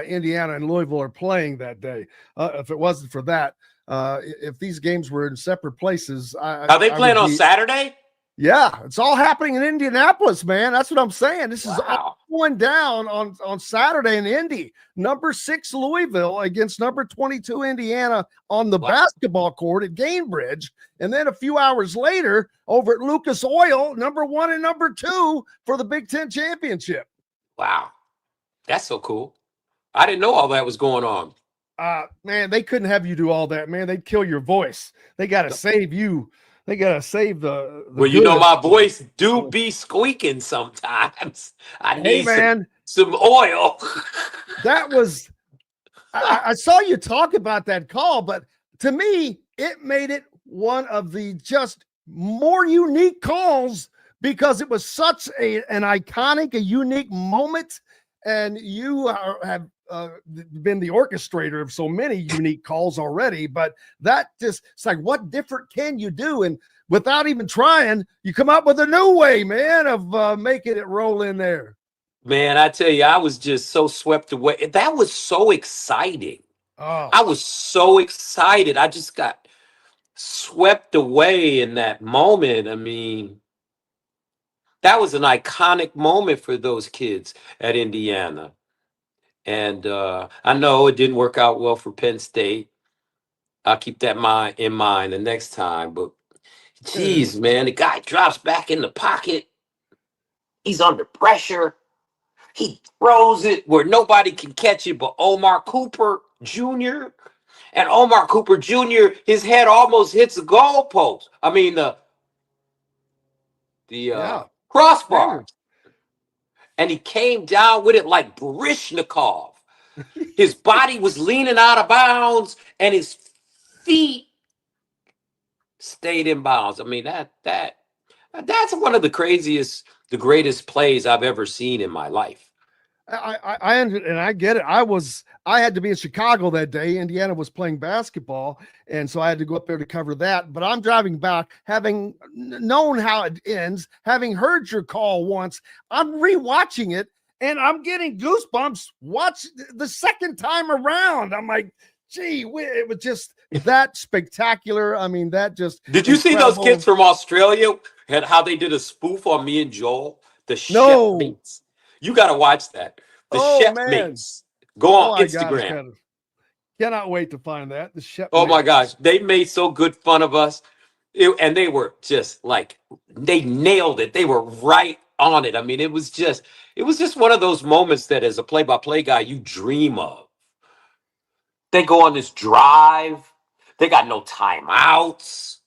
Indiana and Louisville are playing that day. If it wasn't for that, if these games were in separate places. Are they playing on Saturday? Yeah, it's all happening in Indianapolis, man. That's what I'm saying. This is all going down on Saturday in Indy. Number 6 Louisville against number 22 Indiana on the basketball court at Gainbridge. And then a few hours later over at Lucas Oil, number 1 and number 2 for the Big Ten championship. Wow. That's so cool. I didn't know all that was going on. Man, they couldn't have you do all that, man. They'd kill your voice. They got to save you. They got to save the well, you know, my voice do be squeaking sometimes. I need some oil. That was, I saw you talk about that call, but to me, it made it one of the just more unique calls because it was such an iconic, a unique moment. And you have been the orchestrator of so many unique calls already, but that just, it's like, what different can you do? And without even trying, you come up with a new way, man, of making it roll in there. Man, I tell you, I was just so swept away. That was so exciting. Oh. I was so excited. I just got swept away in that moment. I mean, that was an iconic moment for those kids at Indiana. And I know it didn't work out well for Penn State. I'll keep that in mind the next time. But, geez, man, the guy drops back in the pocket. He's under pressure. He throws it where nobody can catch it but Omar Cooper Jr. And Omar Cooper Jr., his head almost hits the goalpost. I mean, the crossbar. And he came down with it like Baryshnikov. His body was leaning out of bounds, and his feet stayed in bounds. I mean, that's one of the greatest plays I've ever seen in my life. I get it. I had to be in Chicago that day. Indiana was playing basketball, and so I had to go up there to cover that. But I'm driving back, having known how it ends, having heard your call once. I'm rewatching it, and I'm getting goosebumps. Watch the second time around. I'm like, gee, it was just that spectacular. I mean, that just. Did you see those kids from Australia and how they did a spoof on me and Joel? The Chef-Mates. You got to watch that. The Chef-Mates. Go on Instagram. God, cannot wait to find that. The Chef-Mates. Oh my gosh, they made so good fun of us, and they were just like they nailed it. They were right on it. I mean, it was just one of those moments that as a play-by-play guy, you dream of. They go on this drive. They got no timeouts.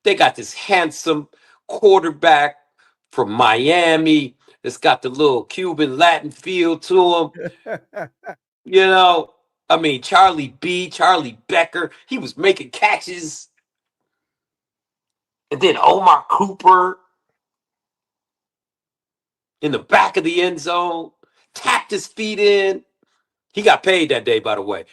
They got this handsome quarterback from Miami that's got the little Cuban Latin feel to him. You know, I mean, Charlie Becker, he was making catches. And then Omar Cooper in the back of the end zone, tapped his feet in. He got paid that day, by the way.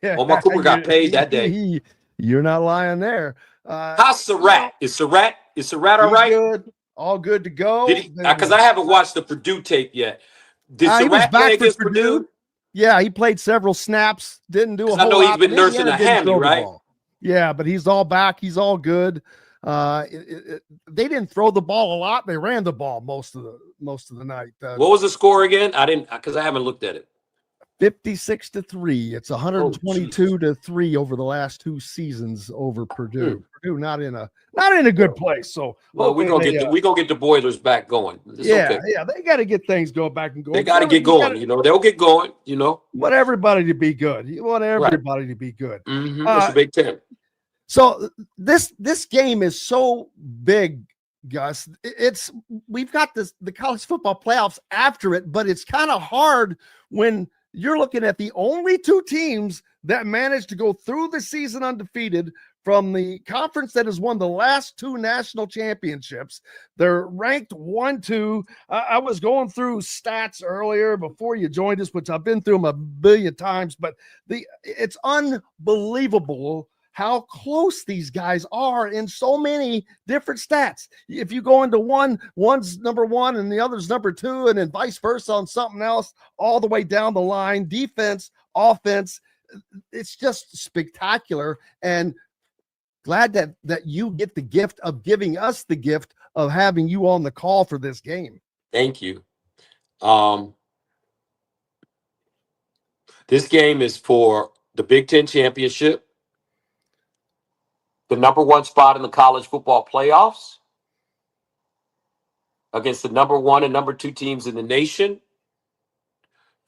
Omar Cooper got paid that day. You're not lying there. How's Surratt? Is Surratt all right? Good. All good to go. Because I haven't watched the Purdue tape yet. Did he was Surratt back play for against Purdue? Yeah, he played several snaps. Didn't do a whole lot. I know he's been nursing a hammy, right? Yeah, but he's all back. He's all good. They didn't throw the ball a lot. They ran the ball most of the night. What was the score again? I didn't, because I haven't looked at it. 56-3. It's 122-3 over the last 2 seasons over Purdue. Purdue not in a good place. So well, we're gonna get the Boilers back going. Yeah, they got to get things going back and going. They got to get going. They'll get going. Want everybody to be good. You want everybody to be good. Mm-hmm. That's the Big Ten. So this game is so big, Gus. We've got the college football playoffs after it, but it's kind of hard when you're looking at the only 2 teams that managed to go through the season undefeated from the conference that has won the last 2 national championships. They're ranked 1-2. I was going through stats earlier before you joined us, which I've been through them a billion times, but it's unbelievable how close these guys are in so many different stats. If you go into one's number 1 and the other's number 2, and then vice versa on something else, all the way down the line, defense, offense, it's just spectacular. And glad that you get the gift of giving us the gift of having you on the call for this game. Thank you. This game is for the Big Ten championship, the number 1 spot in the college football playoffs against the number 1 and number 2 teams in the nation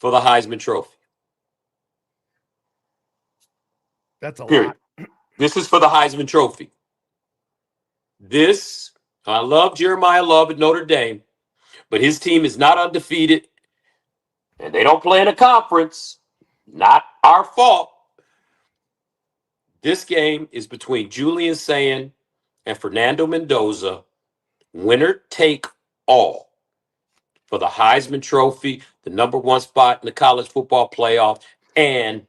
for the Heisman Trophy. That's a Period. lot. This is for the Heisman Trophy. I love Jeremiah Love at Notre Dame, but his team is not undefeated, and they don't play in a conference. Not our fault. This game is between Julian Sayin and Fernando Mendoza. Winner take all for the Heisman Trophy, the number 1 spot in the college football playoff, and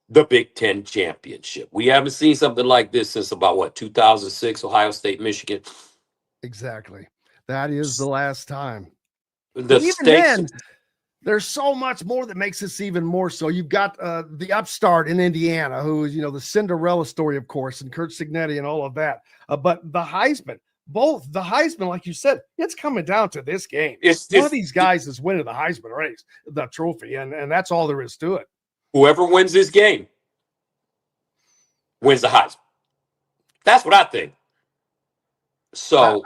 the Big Ten championship. We haven't seen something like this since about 2006, Ohio State, Michigan. Exactly. That is the last time. There's so much more that makes this even more so. You've got the upstart in Indiana, who is, the Cinderella story, of course, and Kurt Signetti and all of that. But the Heisman, like you said, it's coming down to this game. One of these guys is winning the Heisman race, the trophy, and that's all there is to it. Whoever wins this game wins the Heisman. That's what I think. So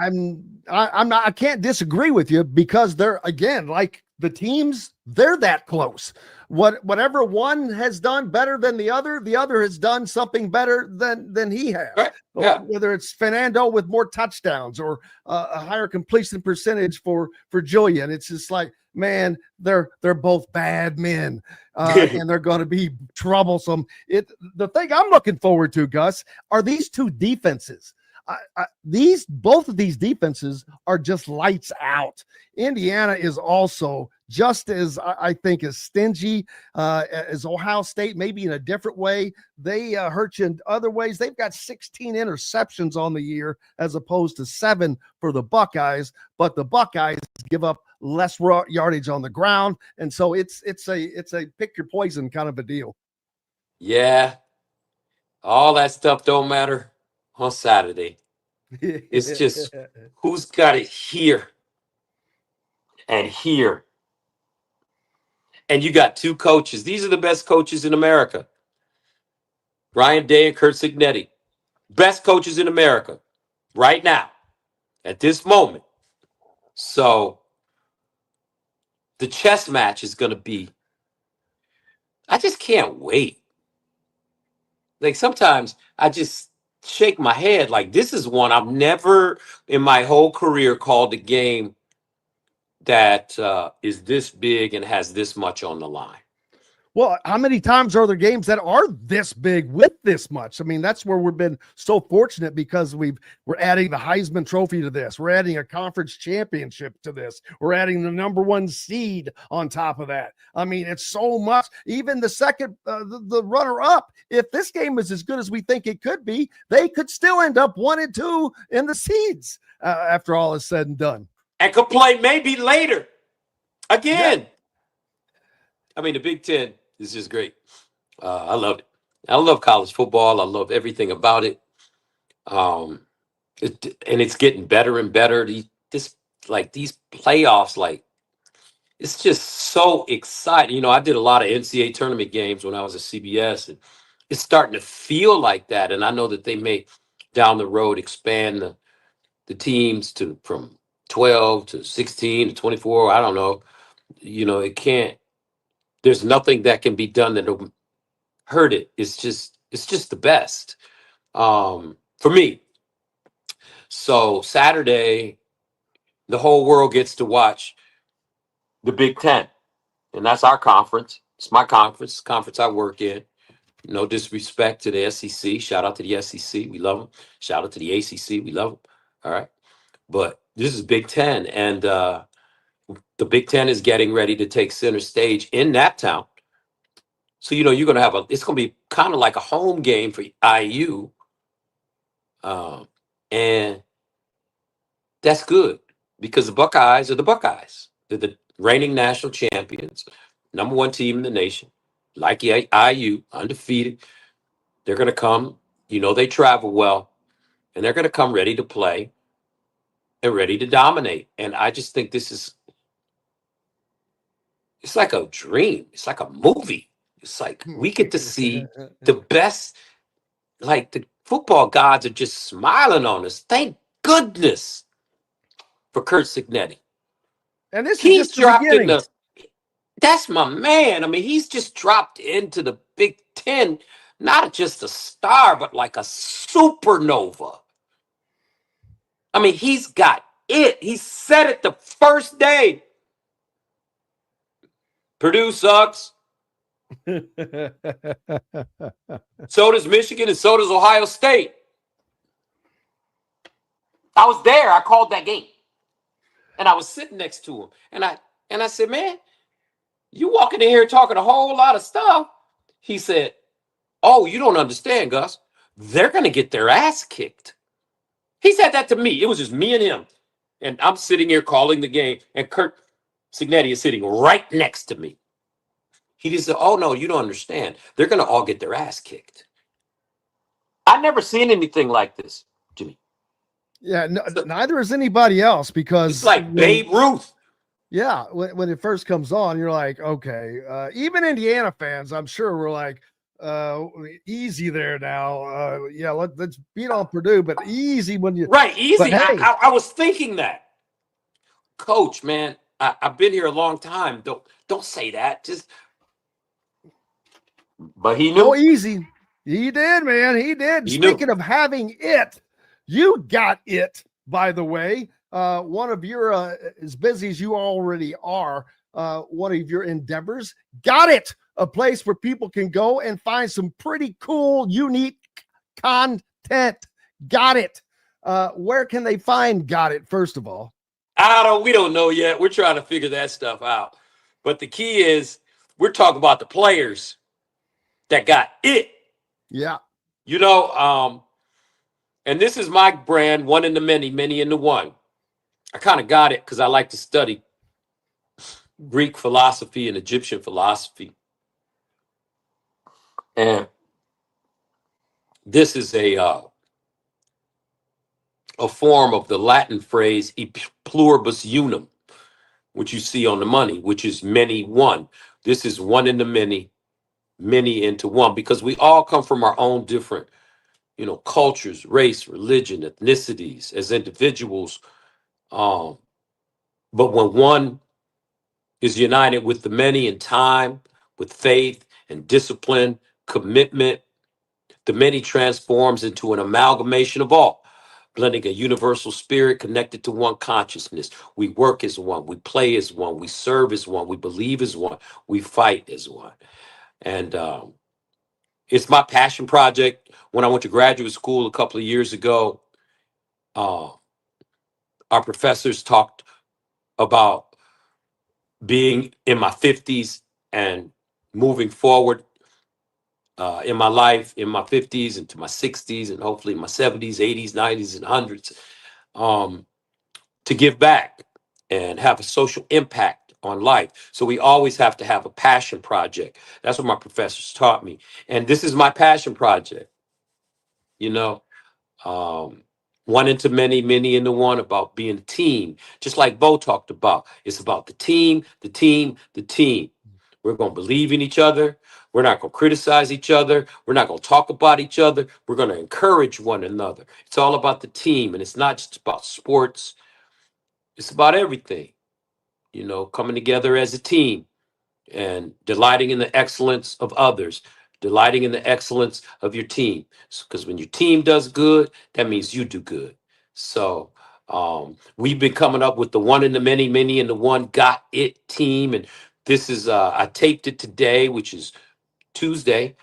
I can't disagree with you, because they're, again, like the teams, they're that close. Whatever one has done better than the other has done something better than he has. Right. Yeah. Whether it's Fernando with more touchdowns or a higher completion percentage for Julian, it's just like, man, they're both bad men, and they're going to be troublesome. The thing I'm looking forward to, Gus, are these 2 defenses. Both of these defenses are just lights out. Indiana is also just as, I think, as stingy as Ohio State, maybe in a different way. They hurt you in other ways. They've got 16 interceptions on the year as opposed to 7 for the Buckeyes, but the Buckeyes give up less yardage on the ground, and so it's a pick your poison kind of a deal. Yeah, all that stuff don't matter on Saturday. It's just who's got it here and here. And you got 2 coaches. These are the best coaches in America. Ryan Day and Kurt Signetti. Best coaches in America right now, at this moment. So the chess match is going to be, I just can't wait. Like sometimes I just shake my head like this is one I've never in my whole career called a game that is this big and has this much on the line. Well, how many times are there games that are this big with this much? I mean, that's where we've been so fortunate because we're adding the Heisman Trophy to this. We're adding a conference championship to this. We're adding the number 1 seed on top of that. I mean, it's so much. Even the second, the runner-up, if this game is as good as we think it could be, they could still end up 1 and 2 in the seeds after all is said and done. And could play maybe later again. Yeah. I mean, the Big Ten is just great. I love it. I love college football. I love everything about it. And it's getting better and better. These playoffs, like it's just so exciting. You know, I did a lot of NCAA tournament games when I was at CBS, and it's starting to feel like that. And I know that they may down the road expand the teams from 12 to 16 to 24. I don't know. You know, it can't. There's nothing that can be done that'll hurt it. It's just the best for me. So Saturday, the whole world gets to watch the Big Ten, and that's our conference. It's my conference I work in. No disrespect to the SEC. Shout out to the SEC. We love them. Shout out to the ACC. We love them. All right. But this is Big Ten, and the Big Ten is getting ready to take center stage in that town. So, you know, you're going to it's going to be kind of like a home game for IU. And that's good because the Buckeyes are the Buckeyes. They're the reigning national champions, number 1 team in the nation, like IU, undefeated. They're going to come, you know, they travel well, and they're going to come ready to play and ready to dominate. And I just think it's like a dream. It's like a movie. It's like we get to see the best, like the football gods are just smiling on us. Thank goodness for Kurt Signetti. And he's dropped in that's my man. I mean, he's just dropped into the Big Ten, not just a star, but like a supernova. I mean, he's got it. He said it the first day. Purdue sucks. So does Michigan and so does Ohio State. I was there. I called that game. And I was sitting next to him. And I said, man, you walking in here talking a whole lot of stuff. He said, oh, you don't understand, Gus. They're going to get their ass kicked. He said that to me. It was just me and him. And I'm sitting here calling the game. And Kurt Signetti is sitting right next to me. He just said, oh, no, you don't understand. They're going to all get their ass kicked. I've never seen anything like this, Jimmy. Yeah, neither is anybody else because it's like Babe Ruth. Yeah, when it first comes on, you're like, okay. Even Indiana fans, I'm sure, were like, easy there now. Yeah, let's beat on Purdue, but easy when you right, easy. Hey, I was thinking that, Coach, man. I've been here a long time. Don't say that. But he knew. Oh, easy. He did, man. He did. Speaking of having it, you got it, by the way. One of your, as busy as you already are, one of your endeavors, got it. A place where people can go and find some pretty cool, unique content. Got it. Where can they find Got It, first of all? We don't know yet. We're trying to figure that stuff out. But the key is we're talking about the players that got it. Yeah. You know, and this is my brand, one in the many, many in the one. I kind of got it because I like to study Greek philosophy and Egyptian philosophy. And this is a form of the Latin phrase e pluribus unum, which you see on the money, which is many one. This is one in the many, many into one, because we all come from our own different, cultures, race, religion, ethnicities as individuals. But when one is united with the many in time, with faith and discipline, commitment, the many transforms into an amalgamation of all, blending a universal spirit connected to one consciousness. We work as one, we play as one, we serve as one, we believe as one, we fight as one. And it's my passion project. When I went to graduate school a couple of years ago, our professors talked about being in my 50s and moving forward in my life, in my 50s into my 60s, and hopefully my 70s, 80s, 90s, and 100s, to give back and have a social impact on life. So we always have to have a passion project. That's what my professors taught me. And this is my passion project, you know. One into many, many into one, about being a team, just like Bo talked about. It's about the team, the team, the team. We're going to believe in each other. We're not going to criticize each other. We're not going to talk about each other. We're going to encourage one another. It's all about the team. And it's not just about sports. It's about everything, you know, coming together as a team and delighting in the excellence of others, delighting in the excellence of your team. Because when your team does good, that means you do good. So we've been coming up with the one in the many, many in the one got it team. And this is, I taped it today, which is Tuesday.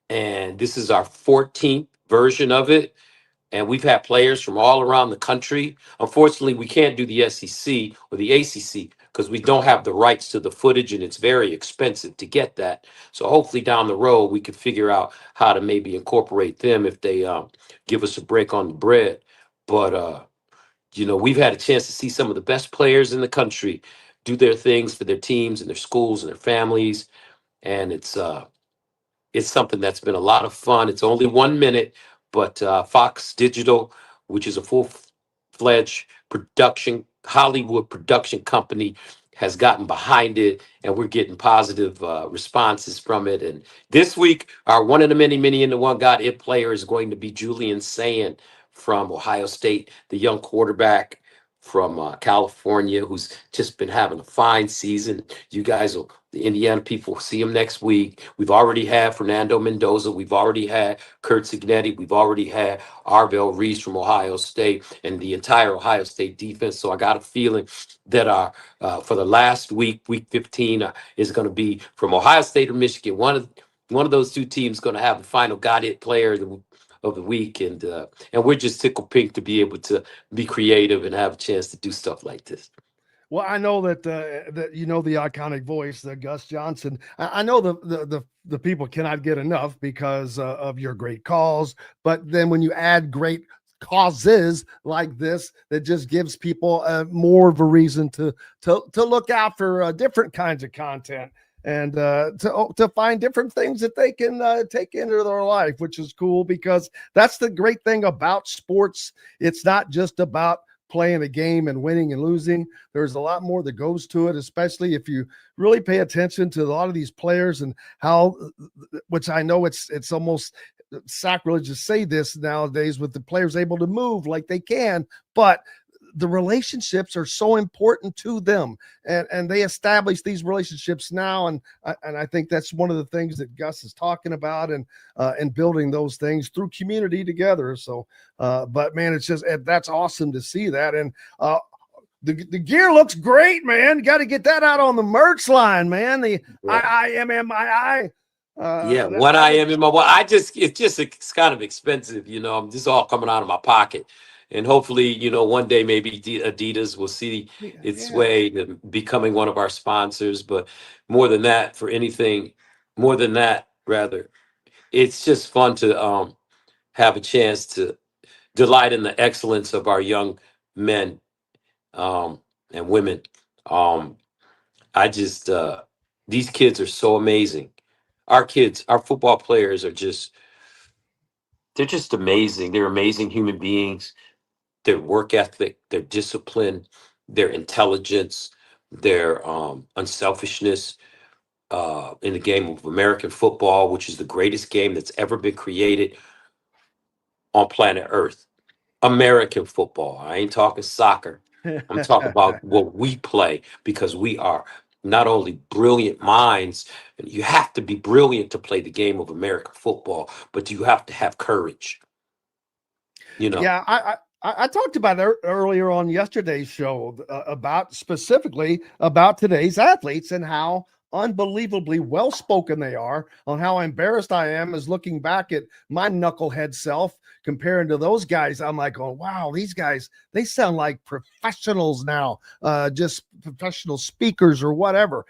And this is our 14th version of it. And we've had players from all around the country. Unfortunately, we can't do the SEC or the ACC because we don't have the rights to the footage, and it's very expensive to get that. So hopefully down the road, we can figure out how to maybe incorporate them if they give us a break on the bread. But, you know, we've had a chance to see some of the best players in the country do their things for their teams and their schools and their families. And it's something that's been a lot of fun. It's only 1 minute, but Fox Digital, which is a full-fledged production, Hollywood production company, has gotten behind it, and we're getting positive responses from it. And this week, our one in the many, many in the one got it player is going to be Julian Sinn from Ohio State, the young quarterback from California, who's just been having a fine season. You guys will, the Indiana people, see him next week. We've already had Fernando Mendoza. We've already had Kurt Signetti. We've already had Arvell Reese from Ohio State and the entire Ohio State defense. So I got a feeling that for the last week, week 15, is going to be from Ohio State or Michigan. One of those two teams going to have the final got it player of the week, and we're just tickled pink to be able to be creative and have a chance to do stuff like this. Well, I know that you know the iconic voice, the Gus Johnson. I know the people cannot get enough because of your great calls. But then when you add great causes like this, that just gives people more of a reason to look out for different kinds of content and to find different things that they can take into their life, which is cool because that's the great thing about sports. It's not just about playing a game and winning and losing. There's a lot more that goes to it, especially if you really pay attention to a lot of these players and how, which I know it's almost sacrilege to say this nowadays with the players able to move like they can, but the relationships are so important to them, and they establish these relationships now. And I think that's one of the things that Gus is talking about, and building those things through community together. So, but man, it's just, that's awesome to see that. And the gear looks great, man. You got to get that out on the merch line, man. The IIMMII. Yeah, one IMMII. It's kind of expensive, you know. This is all coming out of my pocket. And hopefully, you know, one day maybe Adidas will see its way to becoming one of our sponsors. But more than that, rather, it's just fun to have a chance to delight in the excellence of our young men and women. These kids are so amazing. Our kids, our football players they're just amazing. They're amazing human beings. Their work ethic, their discipline, their intelligence, their unselfishness in the game of American football, which is the greatest game that's ever been created on planet Earth. American football. I ain't talking soccer. I'm talking about what we play, because we are not only brilliant minds, and you have to be brilliant to play the game of American football, but you have to have courage. Yeah, I talked about it earlier on yesterday's show about specifically about today's athletes and how unbelievably well-spoken they are, on how embarrassed I am as looking back at my knucklehead self comparing to those guys. I'm like, oh, wow, these guys, they sound like professionals now, just professional speakers or whatever.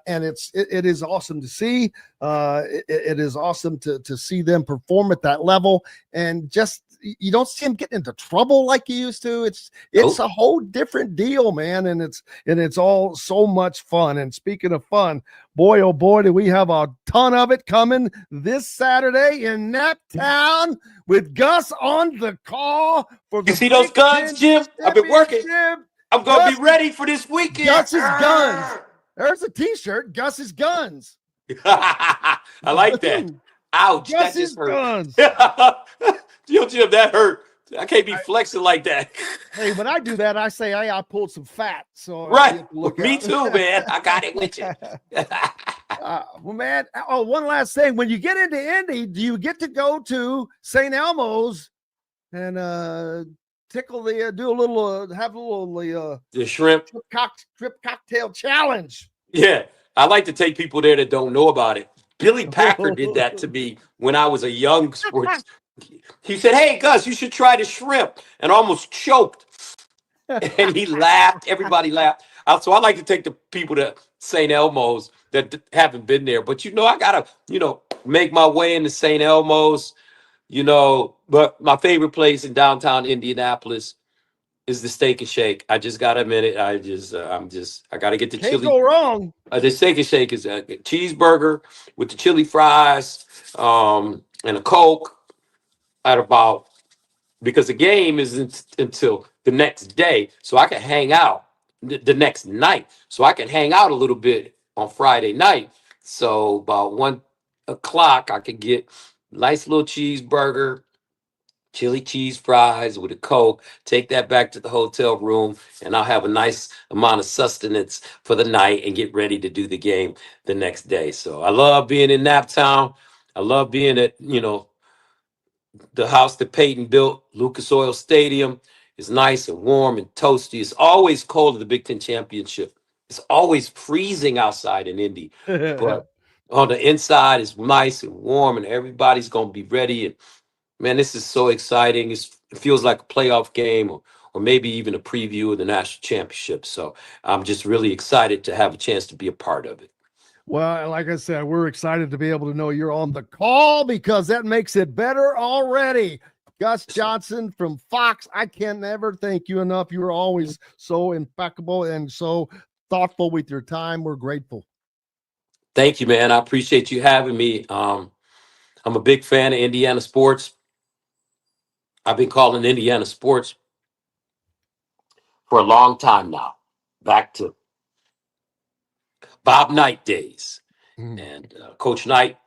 And it is awesome to see. It is awesome to see them perform at that level, and just, you don't see him getting into trouble like you used to. It's a whole different deal, man. And it's all so much fun. And speaking of fun, boy, oh boy, do we have a ton of it coming this Saturday in Naptown with Gus on the call for the. You see those guns, Jim? I've been working. I'm going to be ready for this weekend. Gus's guns. There's a t-shirt, Gus's guns. I like that. Ouch. Gus's that just hurt. guns. Yo, Jim, that hurt. I can't be flexing like that. Hey, when I do that, I say, hey, I pulled some fat. So right. Me too, man. I got it with you. Well, man. Oh, one last thing. When you get into Indy, do you get to go to St. Elmo's and tickle the do a little have a little the shrimp trip cocktail challenge? Yeah, I like to take people there that don't know about it. Billy Packer did that to me when I was a young sports. He said, hey, Gus, you should try the shrimp, and almost choked. And he laughed. Everybody laughed. So I like to take the people to St. Elmo's that haven't been there. But, I got to, make my way into St. Elmo's, But my favorite place in downtown Indianapolis is the Steak and Shake. I just got to admit it. I got to get the chili. Can't go wrong. The Steak and Shake is a cheeseburger with the chili fries and a Coke. Because the game isn't until the next day, so I can hang out the next night. So I can hang out a little bit on Friday night. So about 1 o'clock, I could get a nice little cheeseburger, chili cheese fries with a Coke, take that back to the hotel room, and I'll have a nice amount of sustenance for the night and get ready to do the game the next day. So I love being in Naptown. I love being at, the house that Peyton built, Lucas Oil Stadium, is nice and warm and toasty. It's always cold at the Big Ten Championship. It's always freezing outside in Indy. But on the inside, it's nice and warm, and everybody's going to be ready. And, man, this is so exciting. It feels like a playoff game or maybe even a preview of the national championship. So I'm just really excited to have a chance to be a part of it. Well, like I said, we're excited to be able to know you're on the call, because that makes it better already. Gus Johnson from Fox, I can never thank you enough. You are always so impeccable and so thoughtful with your time. We're grateful. Thank you, man. I appreciate you having me. I'm a big fan of Indiana sports. I've been calling Indiana sports for a long time now, back to Bob Knight days. And Coach Knight,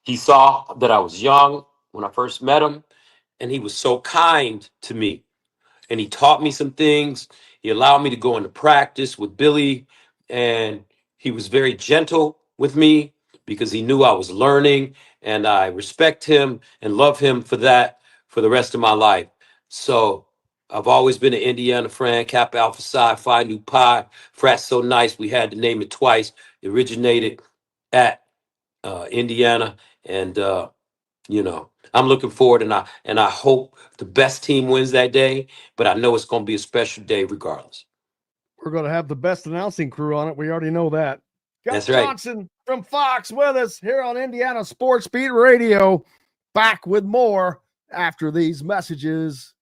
he saw that I was young when I first met him, and he was so kind to me. And he taught me some things. He allowed me to go into practice with Billy, and he was very gentle with me because he knew I was learning, and I respect him and love him for that for the rest of my life. So I've always been an Indiana fan, Kappa Alpha Psi, Phi Nu Pi, Frat So Nice. We had to name it twice. It originated at Indiana. And, I'm looking forward, and I hope the best team wins that day, but I know it's going to be a special day regardless. We're going to have the best announcing crew on it. We already know that. Gus That's right. Johnson from Fox with us here on Indiana Sports Beat Radio. Back with more after these messages.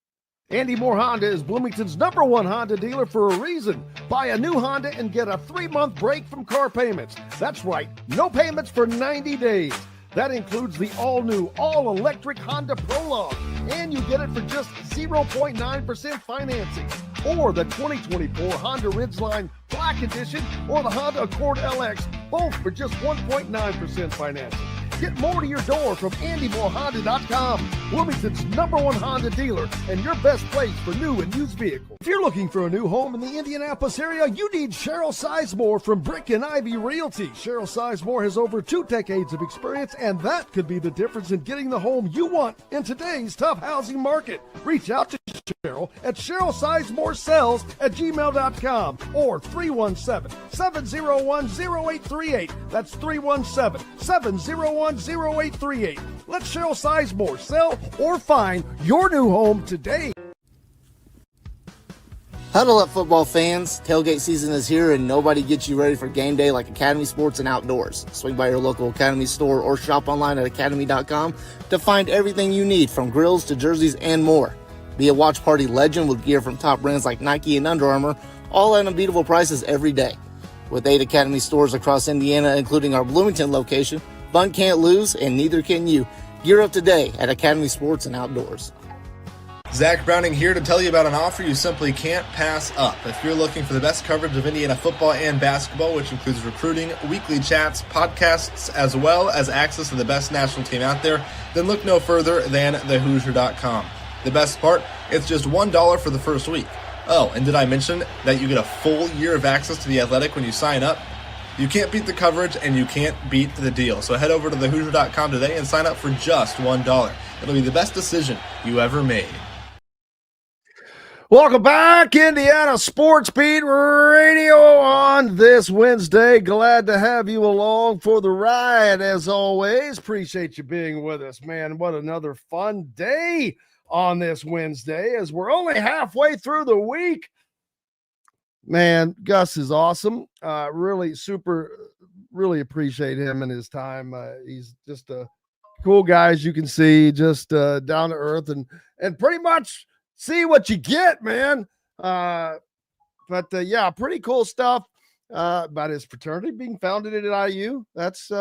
Andy Moore Honda is Bloomington's #1 Honda dealer for a reason. Buy a new Honda and get a 3-month break from car payments. That's right, no payments for 90 days. That includes the all-new, all-electric Honda Prologue, and you get it for just 0.9% financing. Or the 2024 Honda Ridgeline Black Edition or the Honda Accord LX, both for just 1.9% financing. Get more to your door from AndyMooreHonda.com. Wilmington's #1 Honda dealer and your best place for new and used vehicles. If you're looking for a new home in the Indianapolis area, you need Cheryl Sizemore from Brick and Ivy Realty. Cheryl Sizemore has over 2 decades of experience, and that could be the difference in getting the home you want in today's tough housing market. Reach out to Cheryl at CherylSizemoreSells@gmail.com or 317-701-0838. That's 317-701-0838. Let Cheryl Sizemore sell or find your new home today. Huddle up, football fans. Tailgate season is here, and nobody gets you ready for game day like Academy Sports and Outdoors. Swing by your local Academy store or shop online at academy.com to find everything you need, from grills to jerseys and more. Be a watch party legend with gear from top brands like Nike and Under Armour, all at unbeatable prices every day. With 8 Academy stores across Indiana, including our Bloomington location, fun can't lose, and neither can you. Gear up today at Academy Sports and Outdoors. Zach Browning here to tell you about an offer you simply can't pass up. If you're looking for the best coverage of Indiana football and basketball, which includes recruiting, weekly chats, podcasts, as well as access to the best national team out there, then look no further than thehoosier.com. The best part, it's just $1 for the first week. Oh, and did I mention that you get a full year of access to The Athletic when you sign up? You can't beat the coverage, and you can't beat the deal. So head over to thehoosier.com today and sign up for just $1. It'll be the best decision you ever made. Welcome back, Indiana Sports Beat Radio on this Wednesday. Glad to have you along for the ride, as always. Appreciate you being with us, man. What another fun day on this Wednesday, as we're only halfway through the week. Man, Gus is awesome. Really appreciate him and his time. He's just a cool guy, as you can see, just down to earth and pretty much see what you get, man. But yeah, pretty cool stuff about his fraternity being founded at IU. That's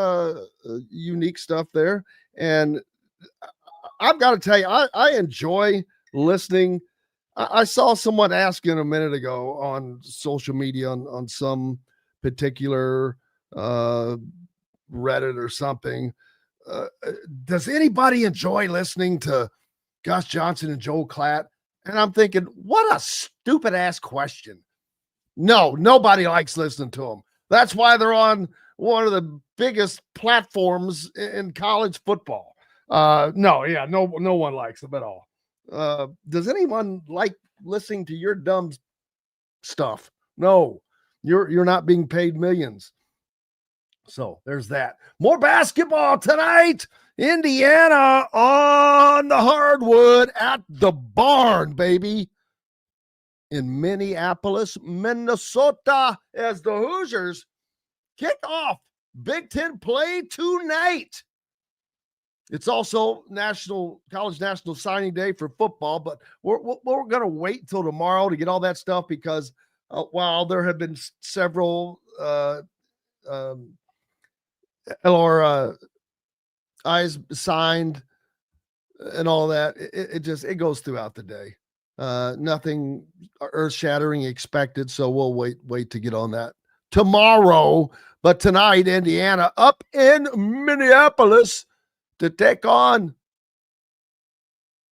unique stuff there. And I've got to tell you, I enjoy listening. I saw someone asking a minute ago on social media on some particular Reddit or something. Does anybody enjoy listening to Gus Johnson and Joel Klatt? And I'm thinking, what a stupid ass question. No, nobody likes listening to them. That's why they're on one of the biggest platforms in college football. No one likes them at all. Does anyone like listening to your dumb stuff? No, you're not being paid millions. So there's that. More basketball tonight. Indiana on the hardwood at the barn, baby, in Minneapolis, Minnesota, as the Hoosiers kick off Big Ten play tonight. It's also College National Signing Day for football, but we're going to wait till tomorrow to get all that stuff because while there have been several LRIs signed and all that, it goes throughout the day. Nothing earth-shattering expected, so we'll wait to get on that tomorrow. But tonight, Indiana up in Minneapolis to take on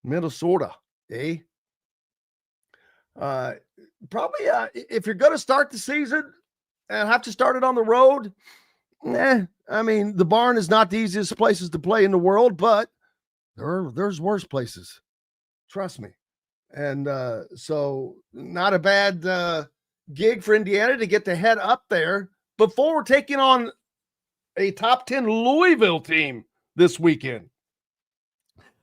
Minnesota, Probably if you're going to start the season and have to start it on the road, I mean, the barn is not the easiest places to play in the world, but there's worse places. Trust me. And so not a bad gig for Indiana to get to head up there before we're taking on a top 10 Louisville team this weekend.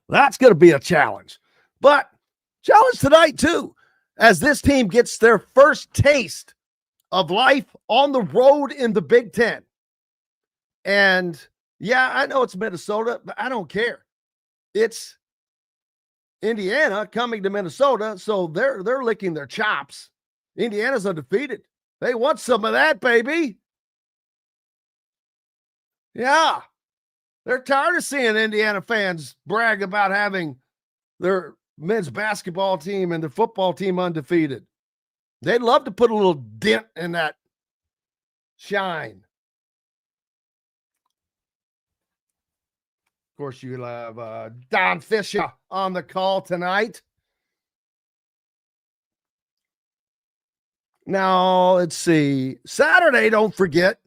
That's going to be a challenge. But challenge tonight, too, as this team gets their first taste of life on the road in the Big Ten. And, yeah, I know it's Minnesota, but I don't care. It's Indiana coming to Minnesota, so they're licking their chops. Indiana's undefeated. They want some of that, baby. Yeah. They're tired of seeing Indiana fans brag about having their men's basketball team and their football team undefeated. They'd love to put a little dent in that shine. course, you'll have Don Fisher on the call tonight. Now, let's see. Saturday, don't forget,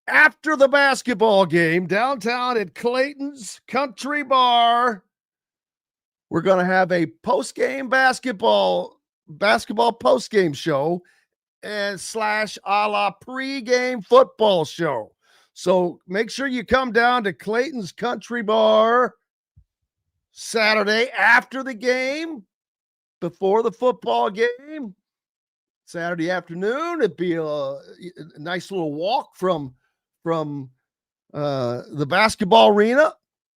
after the basketball game, downtown at Clayton's Country Bar, we're going to have a post-game basketball post-game show and / a la pre-game football show. So make sure you come down to Clayton's Country Bar Saturday after the game, before the football game. Saturday afternoon, it'd be a nice little walk from the basketball arena.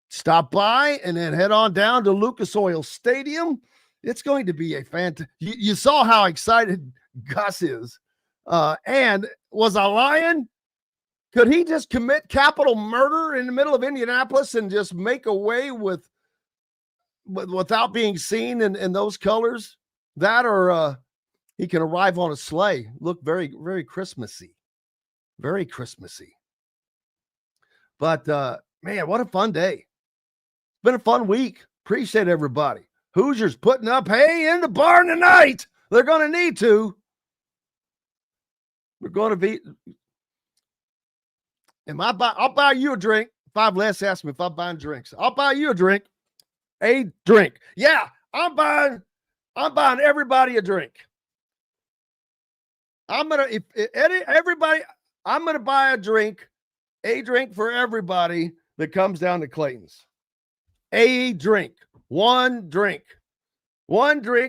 Stop by and then head on down to Lucas Oil Stadium. It's going to be a fantastic. You saw how excited Gus is. And was a Lion? Could he just commit capital murder in the middle of Indianapolis and just make away without being seen in those colors? That or he can arrive on a sleigh. Look very, very Christmassy. Very Christmassy. But, man, what a fun day. It's been a fun week. Appreciate everybody. Hoosiers putting up hay in the barn tonight. They're going to need to. We're going to be. I'll buy you a drink. Five less ask me if I'm buying drinks. I'll buy you a drink. A drink. Yeah, I'm buying everybody a drink. I'm gonna buy a drink for everybody that comes down to Clayton's. A drink. One drink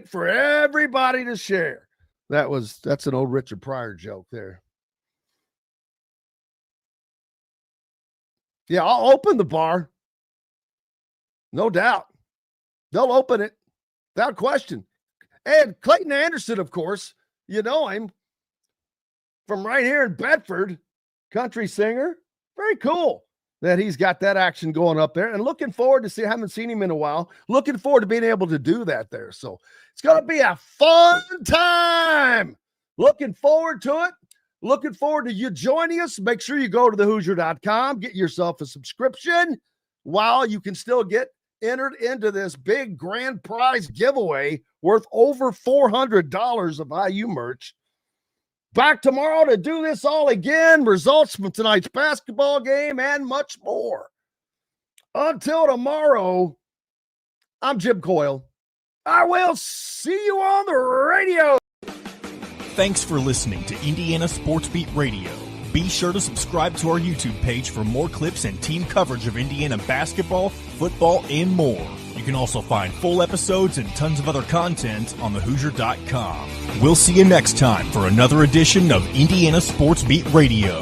for everybody to share. That's an old Richard Pryor joke there. Yeah, I'll open the bar. No doubt. They'll open it without question. And Clayton Anderson, of course, you know him from right here in Bedford, country singer. Very cool that he's got that action going up there, and looking forward to haven't seen him in a while. Looking forward to being able to do that there. So it's going to be a fun time. Looking forward to it. Looking forward to you joining us. Make sure you go to thehoosier.com, get yourself a subscription while you can still get entered into this big grand prize giveaway worth over $400 of IU merch. Back tomorrow to do this all again. Results from tonight's basketball game and much more. Until tomorrow, I'm Jim Coyle. I will see you on the radio. Thanks for listening to Indiana Sports Beat Radio. Be sure to subscribe to our YouTube page for more clips and team coverage of Indiana basketball, football, and more. You can also find full episodes and tons of other content on thehoosier.com. We'll see you next time for another edition of Indiana Sports Beat Radio.